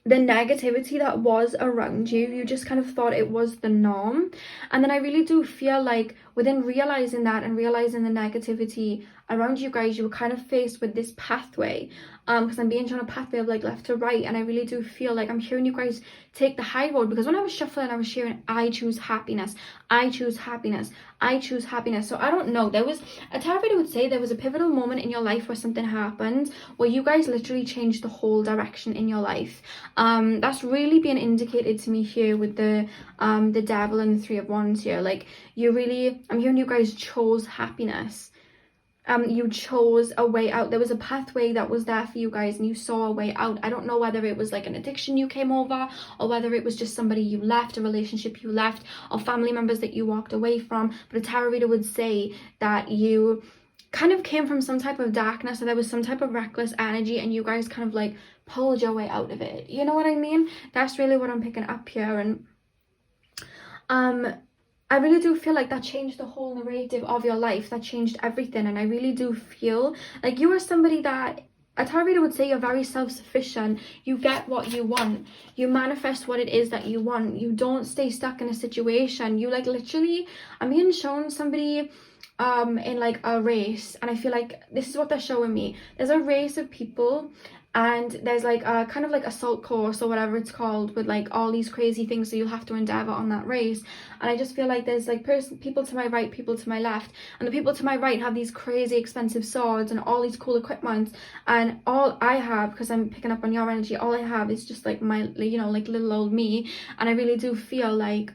S1: the negativity that was around you. You just kind of thought it was the norm. And then I really do feel like within realizing that and realizing the negativity around you guys, you were kind of faced with this pathway, because I'm being shown a pathway of like left to right. And I really do feel like I'm hearing you guys take the high road, because when I was shuffling, I was hearing I choose happiness, I choose happiness, I choose happiness. So I don't know, there was a tarot reader would say there was a pivotal moment in your life where something happened where you guys literally changed the whole direction in your life. That's really being indicated to me here with the devil and the 3 of Wands here. Like you really, I'm hearing you guys chose happiness. You chose a way out. There was a pathway that was there for you guys and you saw a way out. I don't know whether it was like an addiction you came over, or whether it was just somebody you left, a relationship you left, or family members that you walked away from. But a tarot reader would say that you kind of came from some type of darkness, or there was some type of reckless energy, and you guys kind of like pulled your way out of it. You know what I mean? That's really what I'm picking up here. And I really do feel like that changed the whole narrative of your life. That changed everything. And I really do feel like you are somebody that a tarot reader would say you're very self-sufficient. You get what you want. You manifest what it is that you want. You don't stay stuck in a situation. You like literally, I'm being shown somebody in like a race, and I feel like this is what they're showing me. There's a race of people, and there's like a kind of like assault course or whatever it's called, with like all these crazy things that you'll have to endeavor on that race. And I just feel like there's like people to my right, people to my left, and the people to my right have these crazy expensive swords and all these cool equipment, and all I have, because I'm picking up on your energy, all I have is just like my, you know, like little old me. And I really do feel like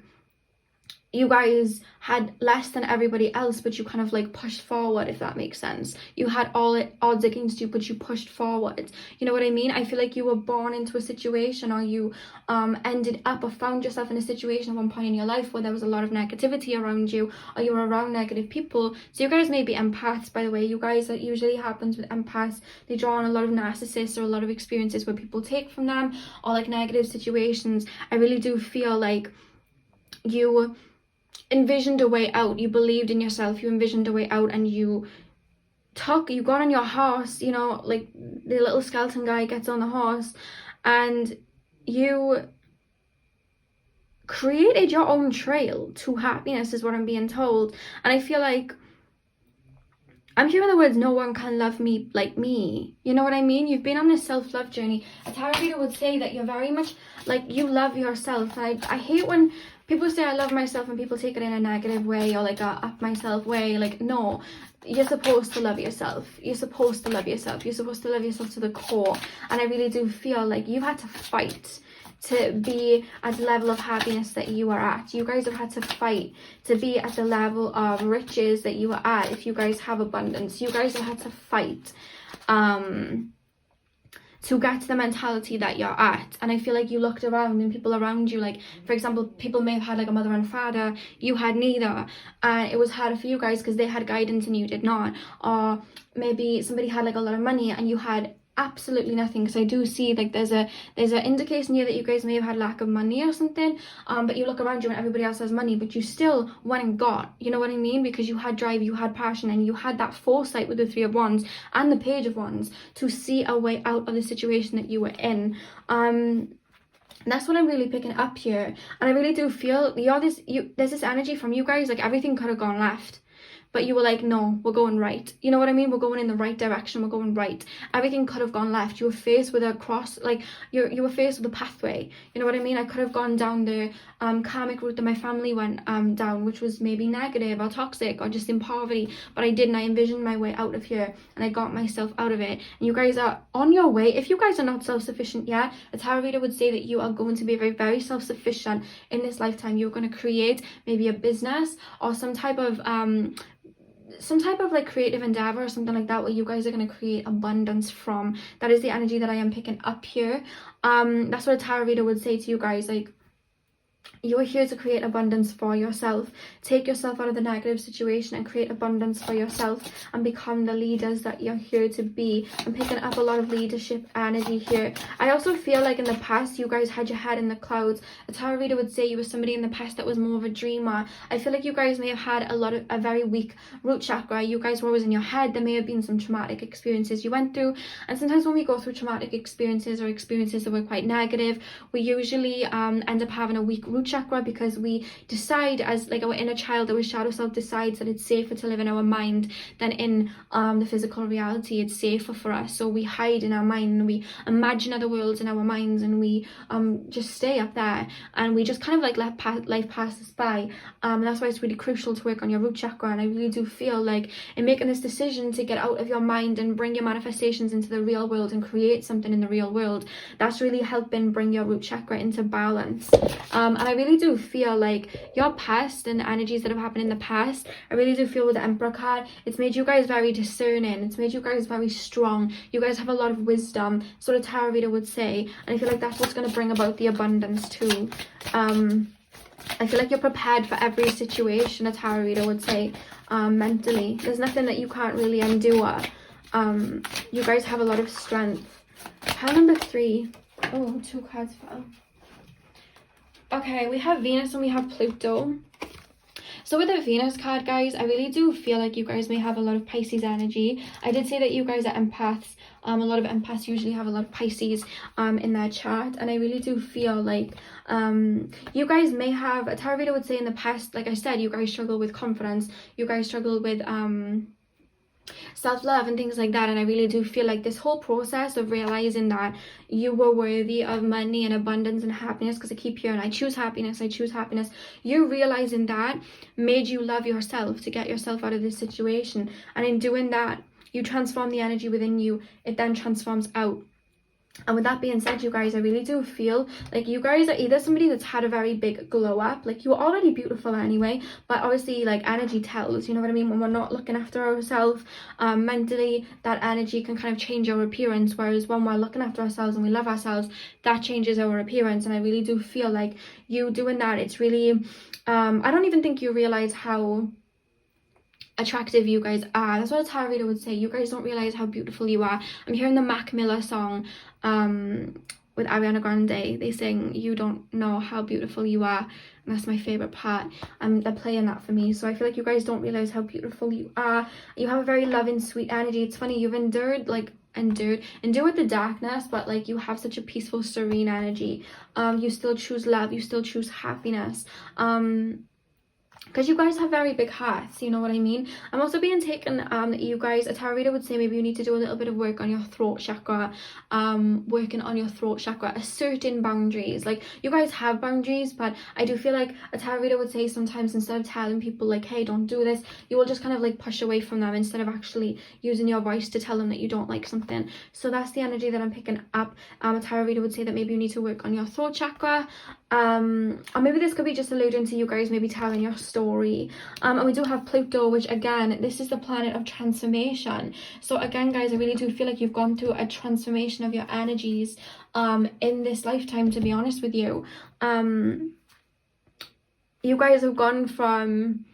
S1: you guys had less than everybody else, but you kind of like pushed forward, if that makes sense. You had all odds against you, but you pushed forward. You know what I mean? I feel like you were born into a situation, or you ended up or found yourself in a situation at one point in your life where there was a lot of negativity around you, or you were around negative people. So you guys may be empaths, by the way. You guys, that usually happens with empaths. They draw on a lot of narcissists or a lot of experiences where people take from them, or like negative situations. I really do feel like you envisioned a way out. You believed in yourself, you envisioned a way out, and you got on your horse, you know, like the little skeleton guy gets on the horse, and you created your own trail to happiness, is what I'm being told. And I feel like I'm hearing the words, no one can love me like me. You know what I mean? You've been on this self-love journey. A tarot reader would say that you're very much like, you love yourself. I hate when people say I love myself and people take it in a negative way, or like a up myself way. Like, no, you're supposed to love yourself. You're supposed to love yourself. You're supposed to love yourself to the core. And I really do feel like you've had to fight to be at the level of happiness that you are at. You guys have had to fight to be at the level of riches that you are at. If you guys have abundance, you guys have had to fight to get to the mentality that you're at. And I feel like you looked around and people around you, like for example, people may have had like a mother and father, you had neither, and it was harder for you guys because they had guidance and you did not. Or maybe somebody had like a lot of money and you had absolutely nothing, because I do see like there's an indication here that you guys may have had lack of money or something, but you look around you and everybody else has money, but you still went and got, you know what I mean, because you had drive, you had passion, and you had that foresight with the Three of Wands and the Page of Wands to see a way out of the situation that you were in. That's what I'm really picking up here. And I really do feel there's this energy from you guys, like everything could have gone left, but you were like, no, we're going right. You know what I mean? We're going in the right direction. We're going right. Everything could have gone left. You were faced with a cross, like you were faced with a pathway. You know what I mean? I could have gone down the karmic route that my family went down, which was maybe negative or toxic or just in poverty. But I didn't. I envisioned my way out of here, and I got myself out of it. And you guys are on your way. If you guys are not self-sufficient yet, a tarot reader would say that you are going to be very, very self-sufficient in this lifetime. You're going to create maybe a business or some type of like creative endeavor or something like that, where you guys are going to create abundance from. That is the energy that I am picking up here. That's what a tarot reader would say to you guys, like, you are here to create abundance for yourself. Take yourself out of the negative situation and create abundance for yourself and become the leaders that you're here to be. I'm picking up a lot of leadership energy here. I also feel like in the past you guys had your head in the clouds. A tarot reader would say you were somebody in the past that was more of a dreamer. I feel like you guys may have had a very weak root chakra. You guys were always in your head. There may have been some traumatic experiences you went through, and sometimes when we go through traumatic experiences or experiences that were quite negative, we usually end up having a weak root chakra, because we decide, as like our inner child, our shadow self decides that it's safer to live in our mind than in the physical reality. It's safer for us, so we hide in our mind and we imagine other worlds in our minds, and we just stay up there, and we just kind of like let life pass us by. That's why it's really crucial to work on your root chakra. And I really do feel like in making this decision to get out of your mind and bring your manifestations into the real world and create something in the real world, that's really helping bring your root chakra into balance. And I really do feel like your past and the energies that have happened in the past, I really do feel with the Emperor card, it's made you guys very discerning. It's made you guys very strong. You guys have a lot of wisdom, so the tarot reader would say. And I feel like that's what's going to bring about the abundance too. I feel like you're prepared for every situation, a tarot reader would say, mentally. There's nothing that you can't really endure. You guys have a lot of strength. Pile number 3. Oh, 2 cards fell. Okay, we have Venus and we have Pluto. So with the Venus card, guys, I really do feel like you guys may have a lot of Pisces energy. I did say that you guys are empaths. A lot of empaths usually have a lot of Pisces in their chart. And I really do feel like you guys may have, a tarot reader would say in the past, like I said, you guys struggle with confidence. You guys struggle with self-love and things like that. And I really do feel like this whole process of realizing that you were worthy of money and abundance and happiness, because I keep hearing I choose happiness, you realizing that made you love yourself to get yourself out of this situation. And in doing that, you transform the energy within you. It then transforms out. And with that being said, you guys, I really do feel like you guys are either somebody that's had a very big glow up, like you're already beautiful anyway, but obviously like energy tells, you know what I mean, when we're not looking after ourselves mentally, that energy can kind of change our appearance, whereas when we're looking after ourselves and we love ourselves, that changes our appearance. And I really do feel like you doing that, it's really I don't even think you realize how attractive you guys are. That's what a tarot reader would say. You guys don't realize how beautiful you are. I'm hearing the Mac Miller song with Ariana Grande. They sing "You Don't Know How Beautiful You Are," and that's my favorite part. They're playing that for me, so I feel like you guys don't realize how beautiful you are. You have a very loving, sweet energy. It's funny, you've endured the darkness, but like you have such a peaceful, serene energy. You still choose love, you still choose happiness, because you guys have very big hearts, you know what I mean. I'm also being taken that you guys, a tarot reader would say maybe you need to do a little bit of work on your throat chakra, working on your throat chakra, asserting boundaries. Like you guys have boundaries, but I do feel like a tarot reader would say sometimes instead of telling people like, hey, don't do this, you will just kind of like push away from them instead of actually using your voice to tell them that you don't like something. So that's the energy that I'm picking up. A tarot reader would say that maybe you need to work on your throat chakra, or maybe this could be just alluding to you guys maybe telling your story. And we do have Pluto, which again, this is the planet of transformation. So again, guys, I really do feel like you've gone through a transformation of your energies in this lifetime, to be honest with you. You guys have gone from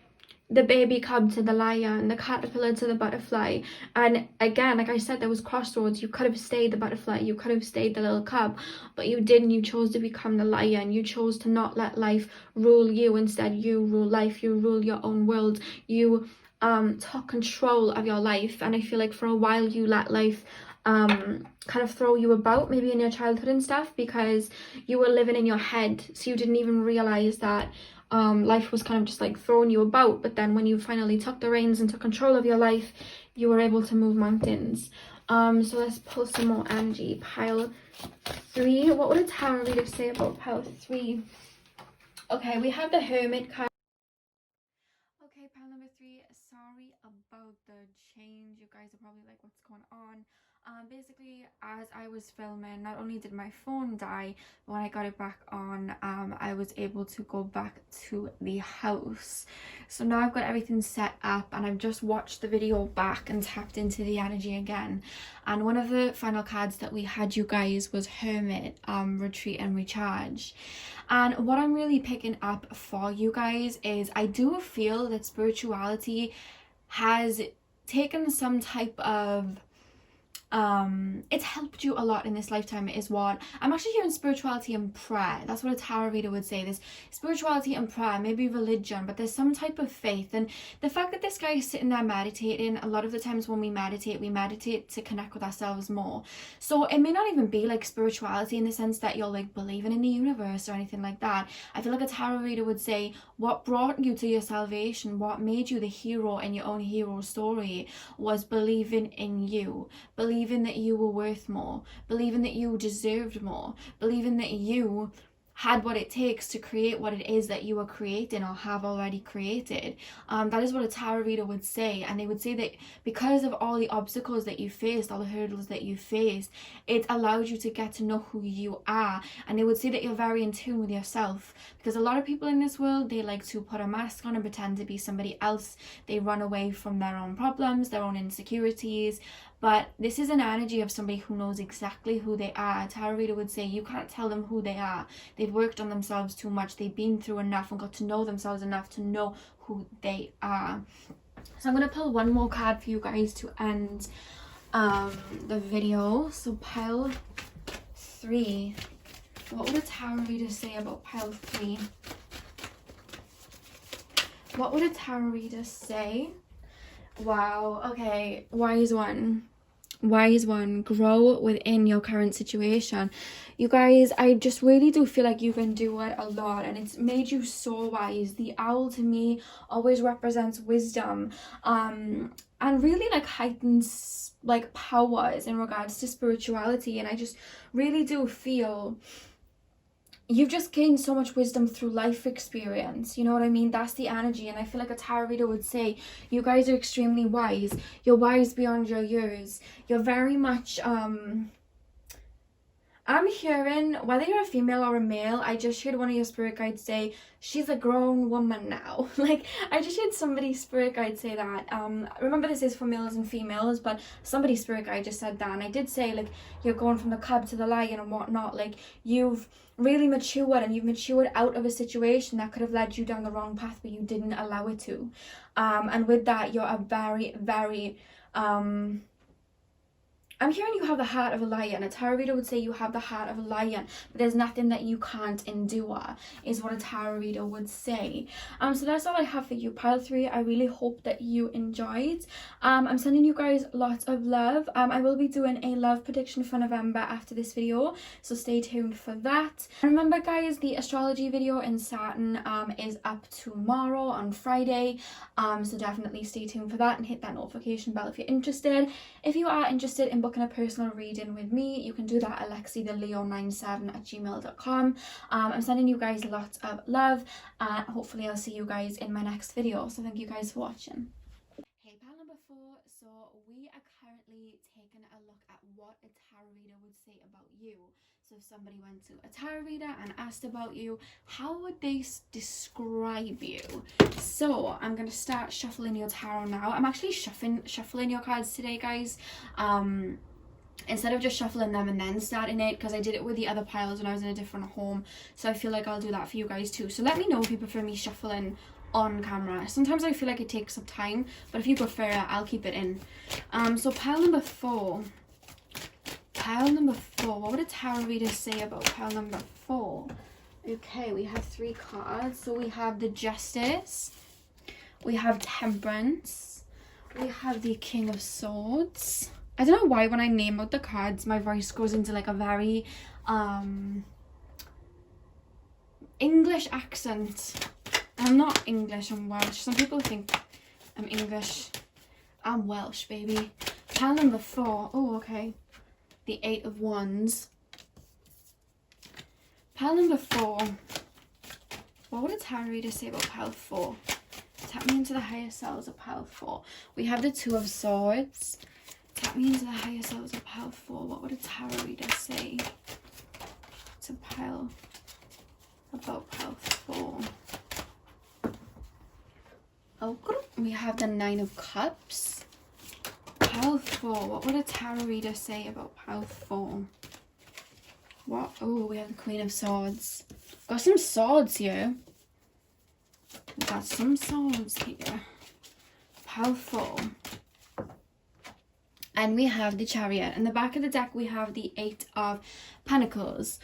S1: the baby cub to the lion, the caterpillar to the butterfly. And again, like I said, there was crossroads. You could have stayed the butterfly, you could have stayed the little cub, but you didn't. You chose to become the lion. You chose to not let life rule you. Instead, you rule life. You rule your own world. You took control of your life. And I feel like for a while you let life kind of throw you about, maybe in your childhood and stuff, because you were living in your head, so you didn't even realize that life was kind of just like throwing you about. But then when you finally took the reins and took control of your life, you were able to move mountains. So let's pull some more energy. Pile 3. What would a tarot reader say about pile 3? Okay, we have the Hermit card. Okay, pile number 3. Sorry about the change. You guys are probably like, what's going on? Basically, as I was filming, not only did my phone die, but when I got it back on, I was able to go back to the house. So now I've got everything set up, and I've just watched the video back and tapped into the energy again. And one of the final cards that we had, you guys, was Hermit, Retreat and Recharge. And what I'm really picking up for you guys is I do feel that spirituality has taken some type of it's helped you a lot in this lifetime, is what I'm actually hearing. Spirituality and prayer, that's what a tarot reader would say. This spirituality and prayer, maybe religion, but there's some type of faith. And the fact that this guy is sitting there meditating, a lot of the times when we meditate to connect with ourselves more. So it may not even be like spirituality in the sense that you're like believing in the universe or anything like that. I feel like a tarot reader would say what brought you to your salvation, what made you the hero in your own hero story, was believing in you, believing that you were worth more, believing that you deserved more, believing that you had what it takes to create what it is that you are creating or have already created. That is what a tarot reader would say. And they would say that because of all the obstacles that you faced, all the hurdles that you faced, it allowed you to get to know who you are. And they would say that you're very in tune with yourself, because a lot of people in this world, they like to put a mask on and pretend to be somebody else. They run away from their own problems, their own insecurities. But this is an energy of somebody who knows exactly who they are. A tarot reader would say you can't tell them who they are. They've worked on themselves too much. They've been through enough and got to know themselves enough to know who they are. So I'm going to pull one more card for you guys to end the video. So pile 3. What would a tarot reader say about pile 3? What would a tarot reader say? Wow, okay, wise one, grow within your current situation. You guys, I just really do feel like you've been doing a lot, and it's made you so wise. The owl to me always represents wisdom, and really like heightens like powers in regards to spirituality. And I just really do feel you've just gained so much wisdom through life experience, you know what I mean? That's the energy. And I feel like a tarot reader would say you guys are extremely wise. You're wise beyond your years. You're very much
S2: I'm hearing, whether you're a female or a male, I just heard one of your spirit guides say, she's a grown woman now. Like, I just heard somebody's spirit guide say that. Remember, this is for males and females, but somebody's spirit guide just said that. And I did say, like, you're going from the cub to the lion and whatnot. Like, you've really matured, and you've matured out of a situation that could have led you down the wrong path, but you didn't allow it to. And with that, you're a very, very... I'm hearing you have the heart of a lion. A tarot reader would say you have the heart of a lion, but there's nothing that you can't endure, is what a tarot reader would say. So that's all I have for you, pile 3. I really hope that you enjoyed. I'm sending you guys lots of love. I will be doing a love prediction for November after this video, so stay tuned for that. And remember, guys, the astrology video in Saturn is up tomorrow on Friday, so definitely stay tuned for that and hit that notification bell if you're interested. If you are interested in booking a personal reading with me, you can do that at Lexi The Leo 97@gmail.com. I'm sending you guys lots of love, and hopefully I'll see you guys in my next video. So thank you guys for watching. Hey, pile number 4. So we are currently taking a look at what a tarot reader would say about you. So if somebody went to a tarot reader and asked about you, how would they describe you? So I'm going to start shuffling your tarot now. I'm actually shuffling your cards today, guys. Instead of just shuffling them and then starting it, because I did it with the other piles when I was in a different home. So I feel like I'll do that for you guys too. So let me know if you prefer me shuffling on camera. Sometimes I feel like it takes some time, but if you prefer it, I'll keep it in. So pile number 4. Pile number 4. What would a tarot reader say about pile number 4? Okay, we have 3 cards. So we have the Justice, we have Temperance, we have the King of Swords. I don't know why when I name out the cards, my voice goes into like a very English accent. I'm not English, I'm Welsh. Some people think I'm English. I'm Welsh, baby. Pile number 4. Oh, okay. The 8 of Wands. Pile number 4. What would a tarot reader say about pile 4? Tap me into the higher selves of pile 4. We have the 2 of Swords. Tap me into the higher selves of pile 4. What would a tarot reader say to pile about pile 4? Oh, we have the 9 of Cups. Pile 4. What would a tarot reader say about pile 4? What? Oh, we have the Queen of Swords. Got some swords here. We've got some swords here. Pile 4. And we have the Chariot. In the back of the deck, we have the 8 of Pentacles.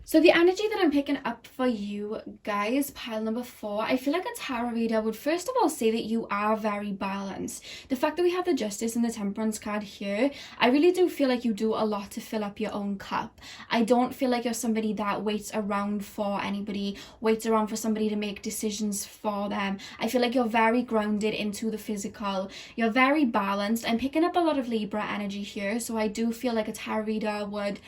S2: So the energy that I'm picking up for you guys, pile number 4, I feel like a tarot reader would first of all say that you are very balanced. The fact that we have the Justice and the Temperance card here, I really do feel like you do a lot to fill up your own cup. I don't feel like you're somebody that waits around for anybody, waits around for somebody to make decisions for them. I feel like you're very grounded into the physical. You're very balanced. I'm picking up a lot of Libra energy here, so I do feel like a tarot reader would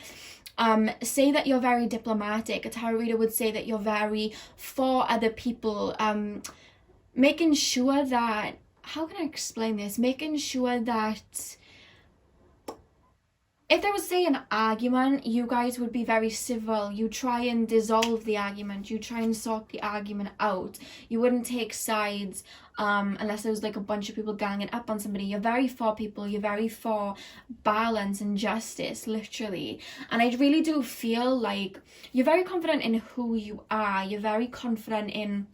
S2: say that you're very diplomatic. A tarot reader would say that you're very for other people, making sure that, how can I explain this? Making sure that if there was, say, an argument, you guys would be very civil. You try and dissolve the argument. You try and sort the argument out. You wouldn't take sides unless there was like a bunch of people ganging up on somebody. You're very for people. You're very for balance and justice, literally. And I really do feel like you're very confident in who you are. You're very confident in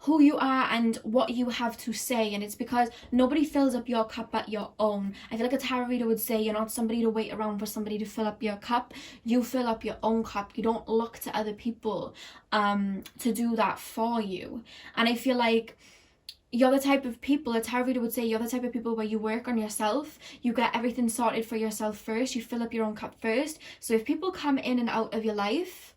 S2: who you are and what you have to say, and it's because nobody fills up your cup but your own. I feel like a tarot reader would say you're not somebody to wait around for somebody to fill up your cup. You fill up your own cup. You don't look to other people to do that for you. And I feel like you're the type of people, a tarot reader would say you're the type of people where you work on yourself. You get everything sorted for yourself first. You fill up your own cup first. So if people come in and out of your life,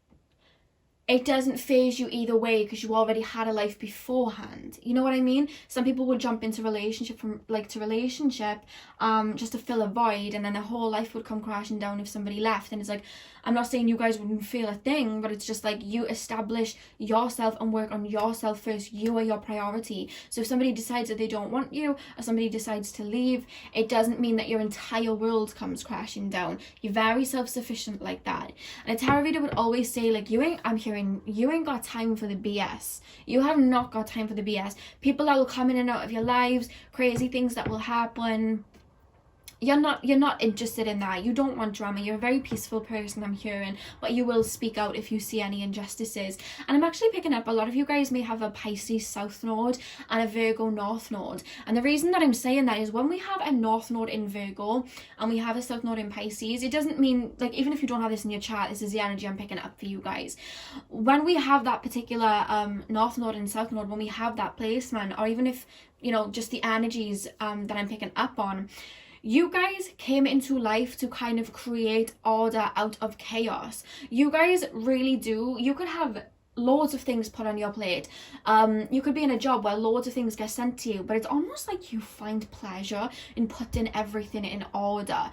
S2: it doesn't phase you either way because you already had a life beforehand. You know what I mean? Some people will jump into relationship from like to relationship just to fill a void, and then their whole life would come crashing down if somebody left. And it's like, I'm not saying you guys wouldn't feel a thing, but it's just like, you establish yourself and work on yourself first. You are your priority. So if somebody decides that they don't want you, or somebody decides to leave, it doesn't mean that your entire world comes crashing down. You're very self-sufficient like that. And a tarot reader would always say, like, you ain't got time for the BS. You have not got time for the BS. People that will come in and out of your lives, crazy things that will happen. You're not interested in that. You don't want drama. You're a very peaceful person, I'm hearing, but you will speak out if you see any injustices. And I'm actually picking up a lot of you guys may have a Pisces South Node and a Virgo North Node. And the reason that I'm saying that is, when we have a North Node in Virgo and we have a South Node in Pisces, it doesn't mean, like, even if you don't have this in your chart, this is the energy I'm picking up for you guys. When we have that particular North Node and South Node, when we have that placement, or even if, you know, just the energies that I'm picking up on, you guys came into life to kind of create order out of chaos. You guys really do. You could have loads of things put on your plate. You could be in a job where loads of things get sent to you, but it's almost like you find pleasure in putting everything in order,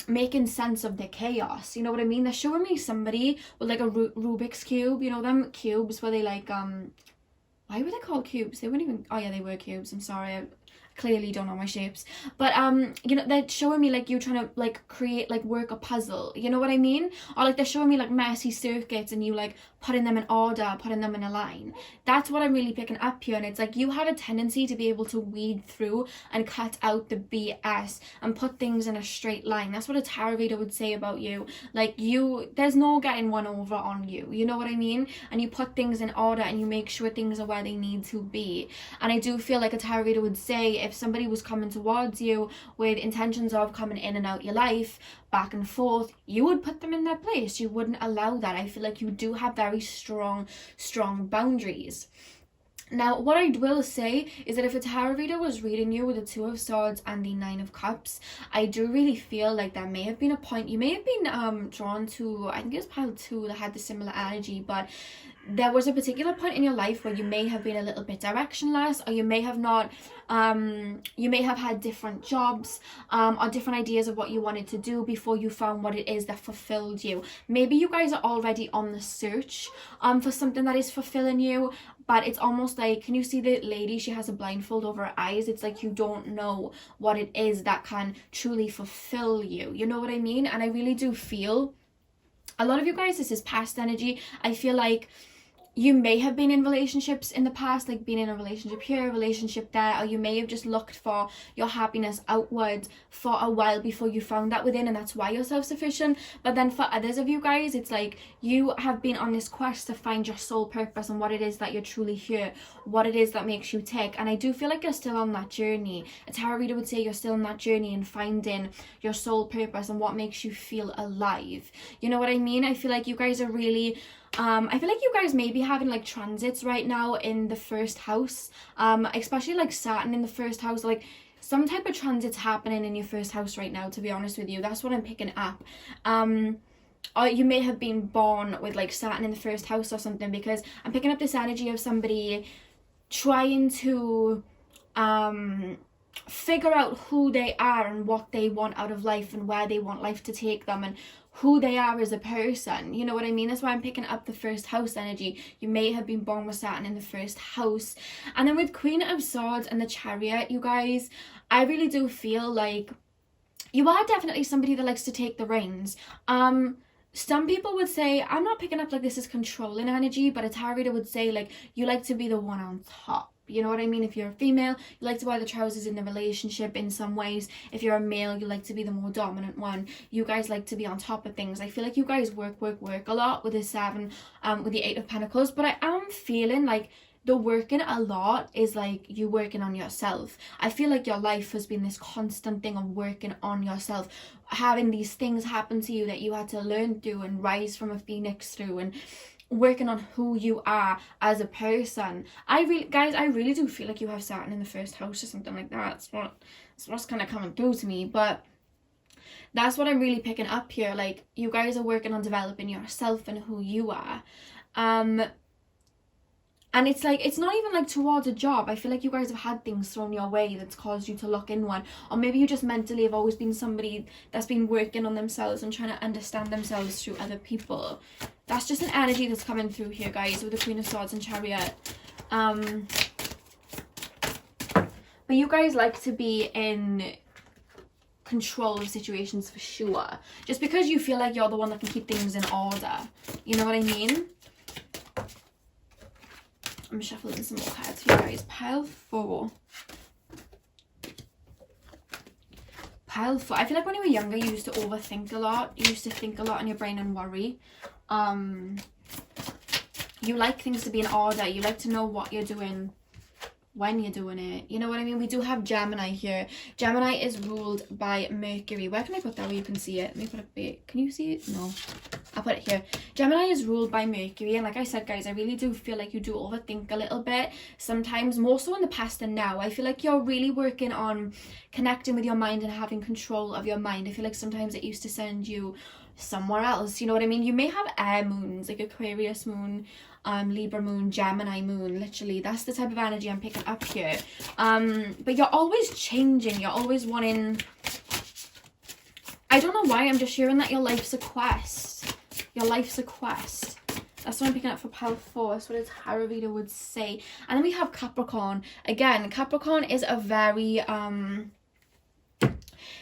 S2: making sense of the chaos. You know what I mean? They're showing me somebody with like a Rubik's Cube, you know, them cubes where they like, why were they called cubes? They weren't even, oh yeah, they were cubes. I'm sorry. I clearly don't know my shapes, but you know, they're showing me like you trying to like create, like work a puzzle, you know what I mean? Or like they're showing me like messy circuits and you like putting them in order, putting them in a line. That's what I'm really picking up here. And it's like, you have a tendency to be able to weed through and cut out the BS and put things in a straight line. That's what a tarot reader would say about you. Like, you, there's no getting one over on you, you know what I mean? And you put things in order and you make sure things are where they need to be. And I do feel like a tarot reader would say, if somebody was coming towards you with intentions of coming in and out your life, back and forth, you would put them in their place. You wouldn't allow that. I feel like you do have very strong boundaries. Now, what I will say is that if a tarot reader was reading you with the Two of Swords and the Nine of Cups, I do really feel like there may have been a point, you may have been drawn to, I think it was pile 2 that had the similar energy, but there was a particular point in your life where you may have been a little bit directionless, or you may have not, you may have had different jobs or different ideas of what you wanted to do before you found what it is that fulfilled you. Maybe you guys are already on the search for something that is fulfilling you, but it's almost like, can you see the lady? She has a blindfold over her eyes. It's like you don't know what it is that can truly fulfill you. You know what I mean? And I really do feel, a lot of you guys, this is past energy. I feel like you may have been in relationships in the past, like being in a relationship here, a relationship there, or you may have just looked for your happiness outward for a while before you found that within, and that's why you're self-sufficient. But then for others of you guys, it's like you have been on this quest to find your soul purpose and what it is that you're truly here, what it is that makes you tick. And I do feel like you're still on that journey. A tarot reader would say you're still on that journey and finding your soul purpose and what makes you feel alive. You know what I mean? I feel like you guys are really, I feel like you guys may be having like transits right now in the first house, especially like Saturn in the first house, like some type of transits happening in your first house right now, to be honest with you. That's what I'm picking up. Or you may have been born with like Saturn in the first house or something, because I'm picking up this energy of somebody trying to figure out who they are and what they want out of life and where they want life to take them and who they are as a person. You know what I mean? That's why I'm picking up the first house energy. You may have been born with Saturn in the first house. And then with Queen of Swords and the Chariot, you guys, I really do feel like you are definitely somebody that likes to take the reins. Some people would say, I'm not picking up like this is controlling energy, but a tarot reader would say like you like to be the one on top. You know what I mean? If you're a female, you like to wear the trousers in the relationship in some ways. If you're a male, you like to be the more dominant one. You guys like to be on top of things. I feel like you guys work a lot with the 7, with the 8 of Pentacles. But I am feeling like the working a lot is like you working on yourself. I feel like your life has been this constant thing of working on yourself, having these things happen to you that you had to learn through and rise from a phoenix through, and working on who you are as a person. I really do feel like you have Saturn in the first house or something like that. It's what's kind of coming through to me, but that's what I'm really picking up here. Like, you guys are working on developing yourself and who you are. And it's like, it's not even like towards a job. I feel like you guys have had things thrown your way that's caused you to look inward. Or maybe you just mentally have always been somebody that's been working on themselves and trying to understand themselves through other people. That's just an energy that's coming through here, guys, with the Queen of Swords and Chariot. But you guys like to be in control of situations for sure. Just because you feel like you're the one that can keep things in order. You know what I mean? I'm shuffling some more cards for you guys. Pile 4. Pile 4. I feel like when you were younger, you used to overthink a lot. You used to think a lot in your brain and worry. You like things to be in order. You like to know what you're doing when you're doing it. You know what I mean? We do have Gemini here. Gemini is ruled by Mercury. Where can I put that where you can see it? Let me put it big. Can you see it? No. I'll put it here. Gemini is ruled by Mercury, and like I said, guys, I really do feel like you do overthink a little bit sometimes, more so in the past than now. I feel like you're really working on connecting with your mind and having control of your mind. I feel like sometimes it used to send you somewhere else, you know what I mean? You may have air moons, like Aquarius moon, Libra moon, Gemini moon, literally. That's the type of energy I'm picking up here. But you're always changing. You're always wanting... I don't know why, I'm just hearing that your life's a quest. Your life's a quest. That's what I'm picking up for pile 4. That's what a tarot reader would say. And then we have Capricorn. Again, Capricorn is a very...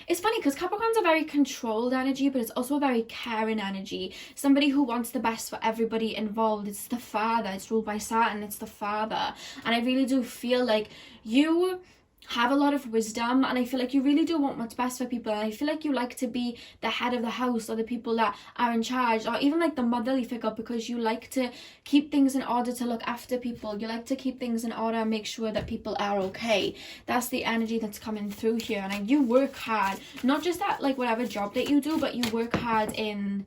S2: It's funny because Capricorn's a very controlled energy, but it's also a very caring energy. Somebody who wants the best for everybody involved. It's the father. It's ruled by Saturn. It's the father. And I really do feel like you have a lot of wisdom, and I feel like you really do want what's best for people, and I feel like you like to be the head of the house, or the people that are in charge, or even like the motherly figure, because you like to keep things in order, to look after people. You like to keep things in order and make sure that people are okay. That's the energy that's coming through here. And you work hard, not just at like whatever job that you do, but you work hard in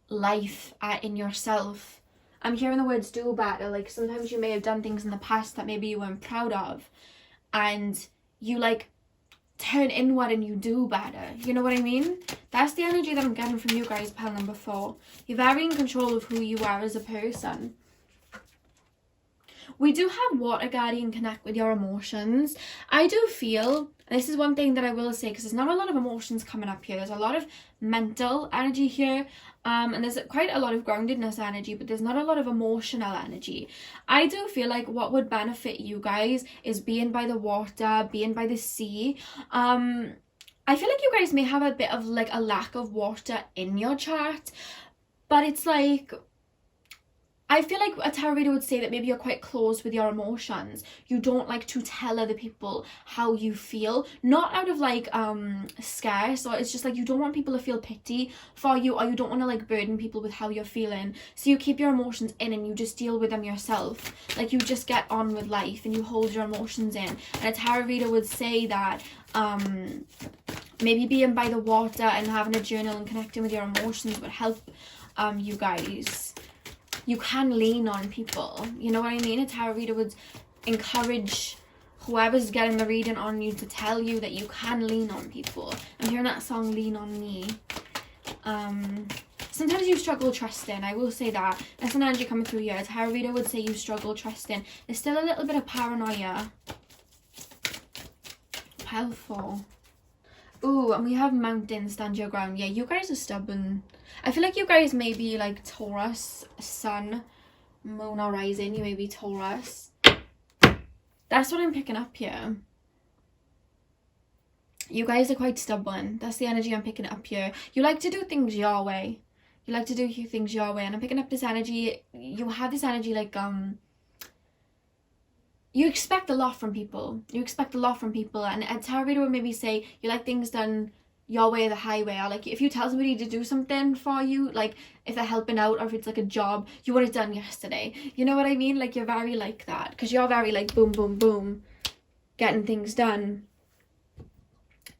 S2: life, in yourself. I'm hearing the words do better. Like sometimes you may have done things in the past that maybe you weren't proud of, and you like turn inward and you do better. You know what I mean? That's the energy that I'm getting from you guys, pile number 4. You're very in control of who you are as a person. We do have Water Guardian connect with your emotions. I do feel, and this is one thing that I will say, because there's not a lot of emotions coming up here. There's a lot of mental energy here. And there's quite a lot of groundedness energy, but there's not a lot of emotional energy. I do feel like what would benefit you guys is being by the water, being by the sea. I feel like you guys may have a bit of like a lack of water in your chart, but it's like, I feel like a tarot reader would say that maybe you're quite close with your emotions. You don't like to tell other people how you feel, not out of like scare, so it's just like you don't want people to feel pity for you, or you don't want to like burden people with how you're feeling, so you keep your emotions in and you just deal with them yourself. Like you just get on with life and you hold your emotions in. And a tarot reader would say that maybe being by the water and having a journal and connecting with your emotions would help you guys. You can lean on people, you know what I mean? A tarot reader would encourage whoever's getting the reading on you to tell you that you can lean on people. I'm hearing that song, Lean On Me. Sometimes you struggle trusting, I will say that. That's an energy coming through here. A tarot reader would say you struggle trusting. There's still a little bit of paranoia. Pile 4. Ooh, and we have Mountain, Stand Your Ground. Yeah, you guys are stubborn. I feel like you guys may be like Taurus, Sun, Moon or Rising. You may be Taurus. That's what I'm picking up here. You guys are quite stubborn. That's the energy I'm picking up here. You like to do things your way. You like to do things your way. And I'm picking up this energy. You have this energy like, you expect a lot from people. You expect a lot from people. And a tarot reader would maybe say you like things done your way or the highway, or like if you tell somebody to do something for you, like if they're helping out or if it's like a job, you want it done yesterday. You know what I mean? Like you're very like that, because you're very like boom boom boom getting things done.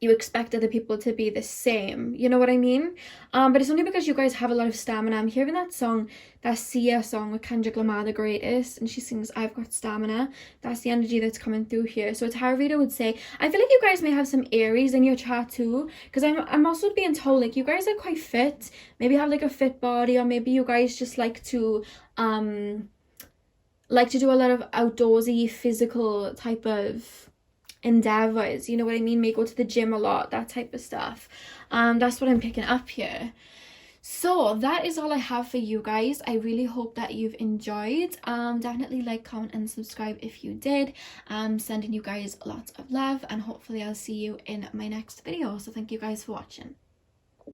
S2: you expect other people to be the same, you know what I mean? But it's only because you guys have a lot of stamina. I'm hearing that song, that Sia song with Kendrick Lamar, The Greatest, and she sings I've got stamina. That's the energy that's coming through here. So a tarot reader would say, I feel like you guys may have some Aries in your chart too, because I'm also being told like you guys are quite fit, maybe have like a fit body, or maybe you guys just like to do a lot of outdoorsy physical type of endeavors, you know what I mean? May go to the gym a lot, that type of stuff. That's what I'm picking up here. So that is all I have for you guys. I really hope that you've enjoyed. Definitely like, comment and subscribe if you did. Sending you guys lots of love, and hopefully I'll see you in my next video. So thank you guys for watching.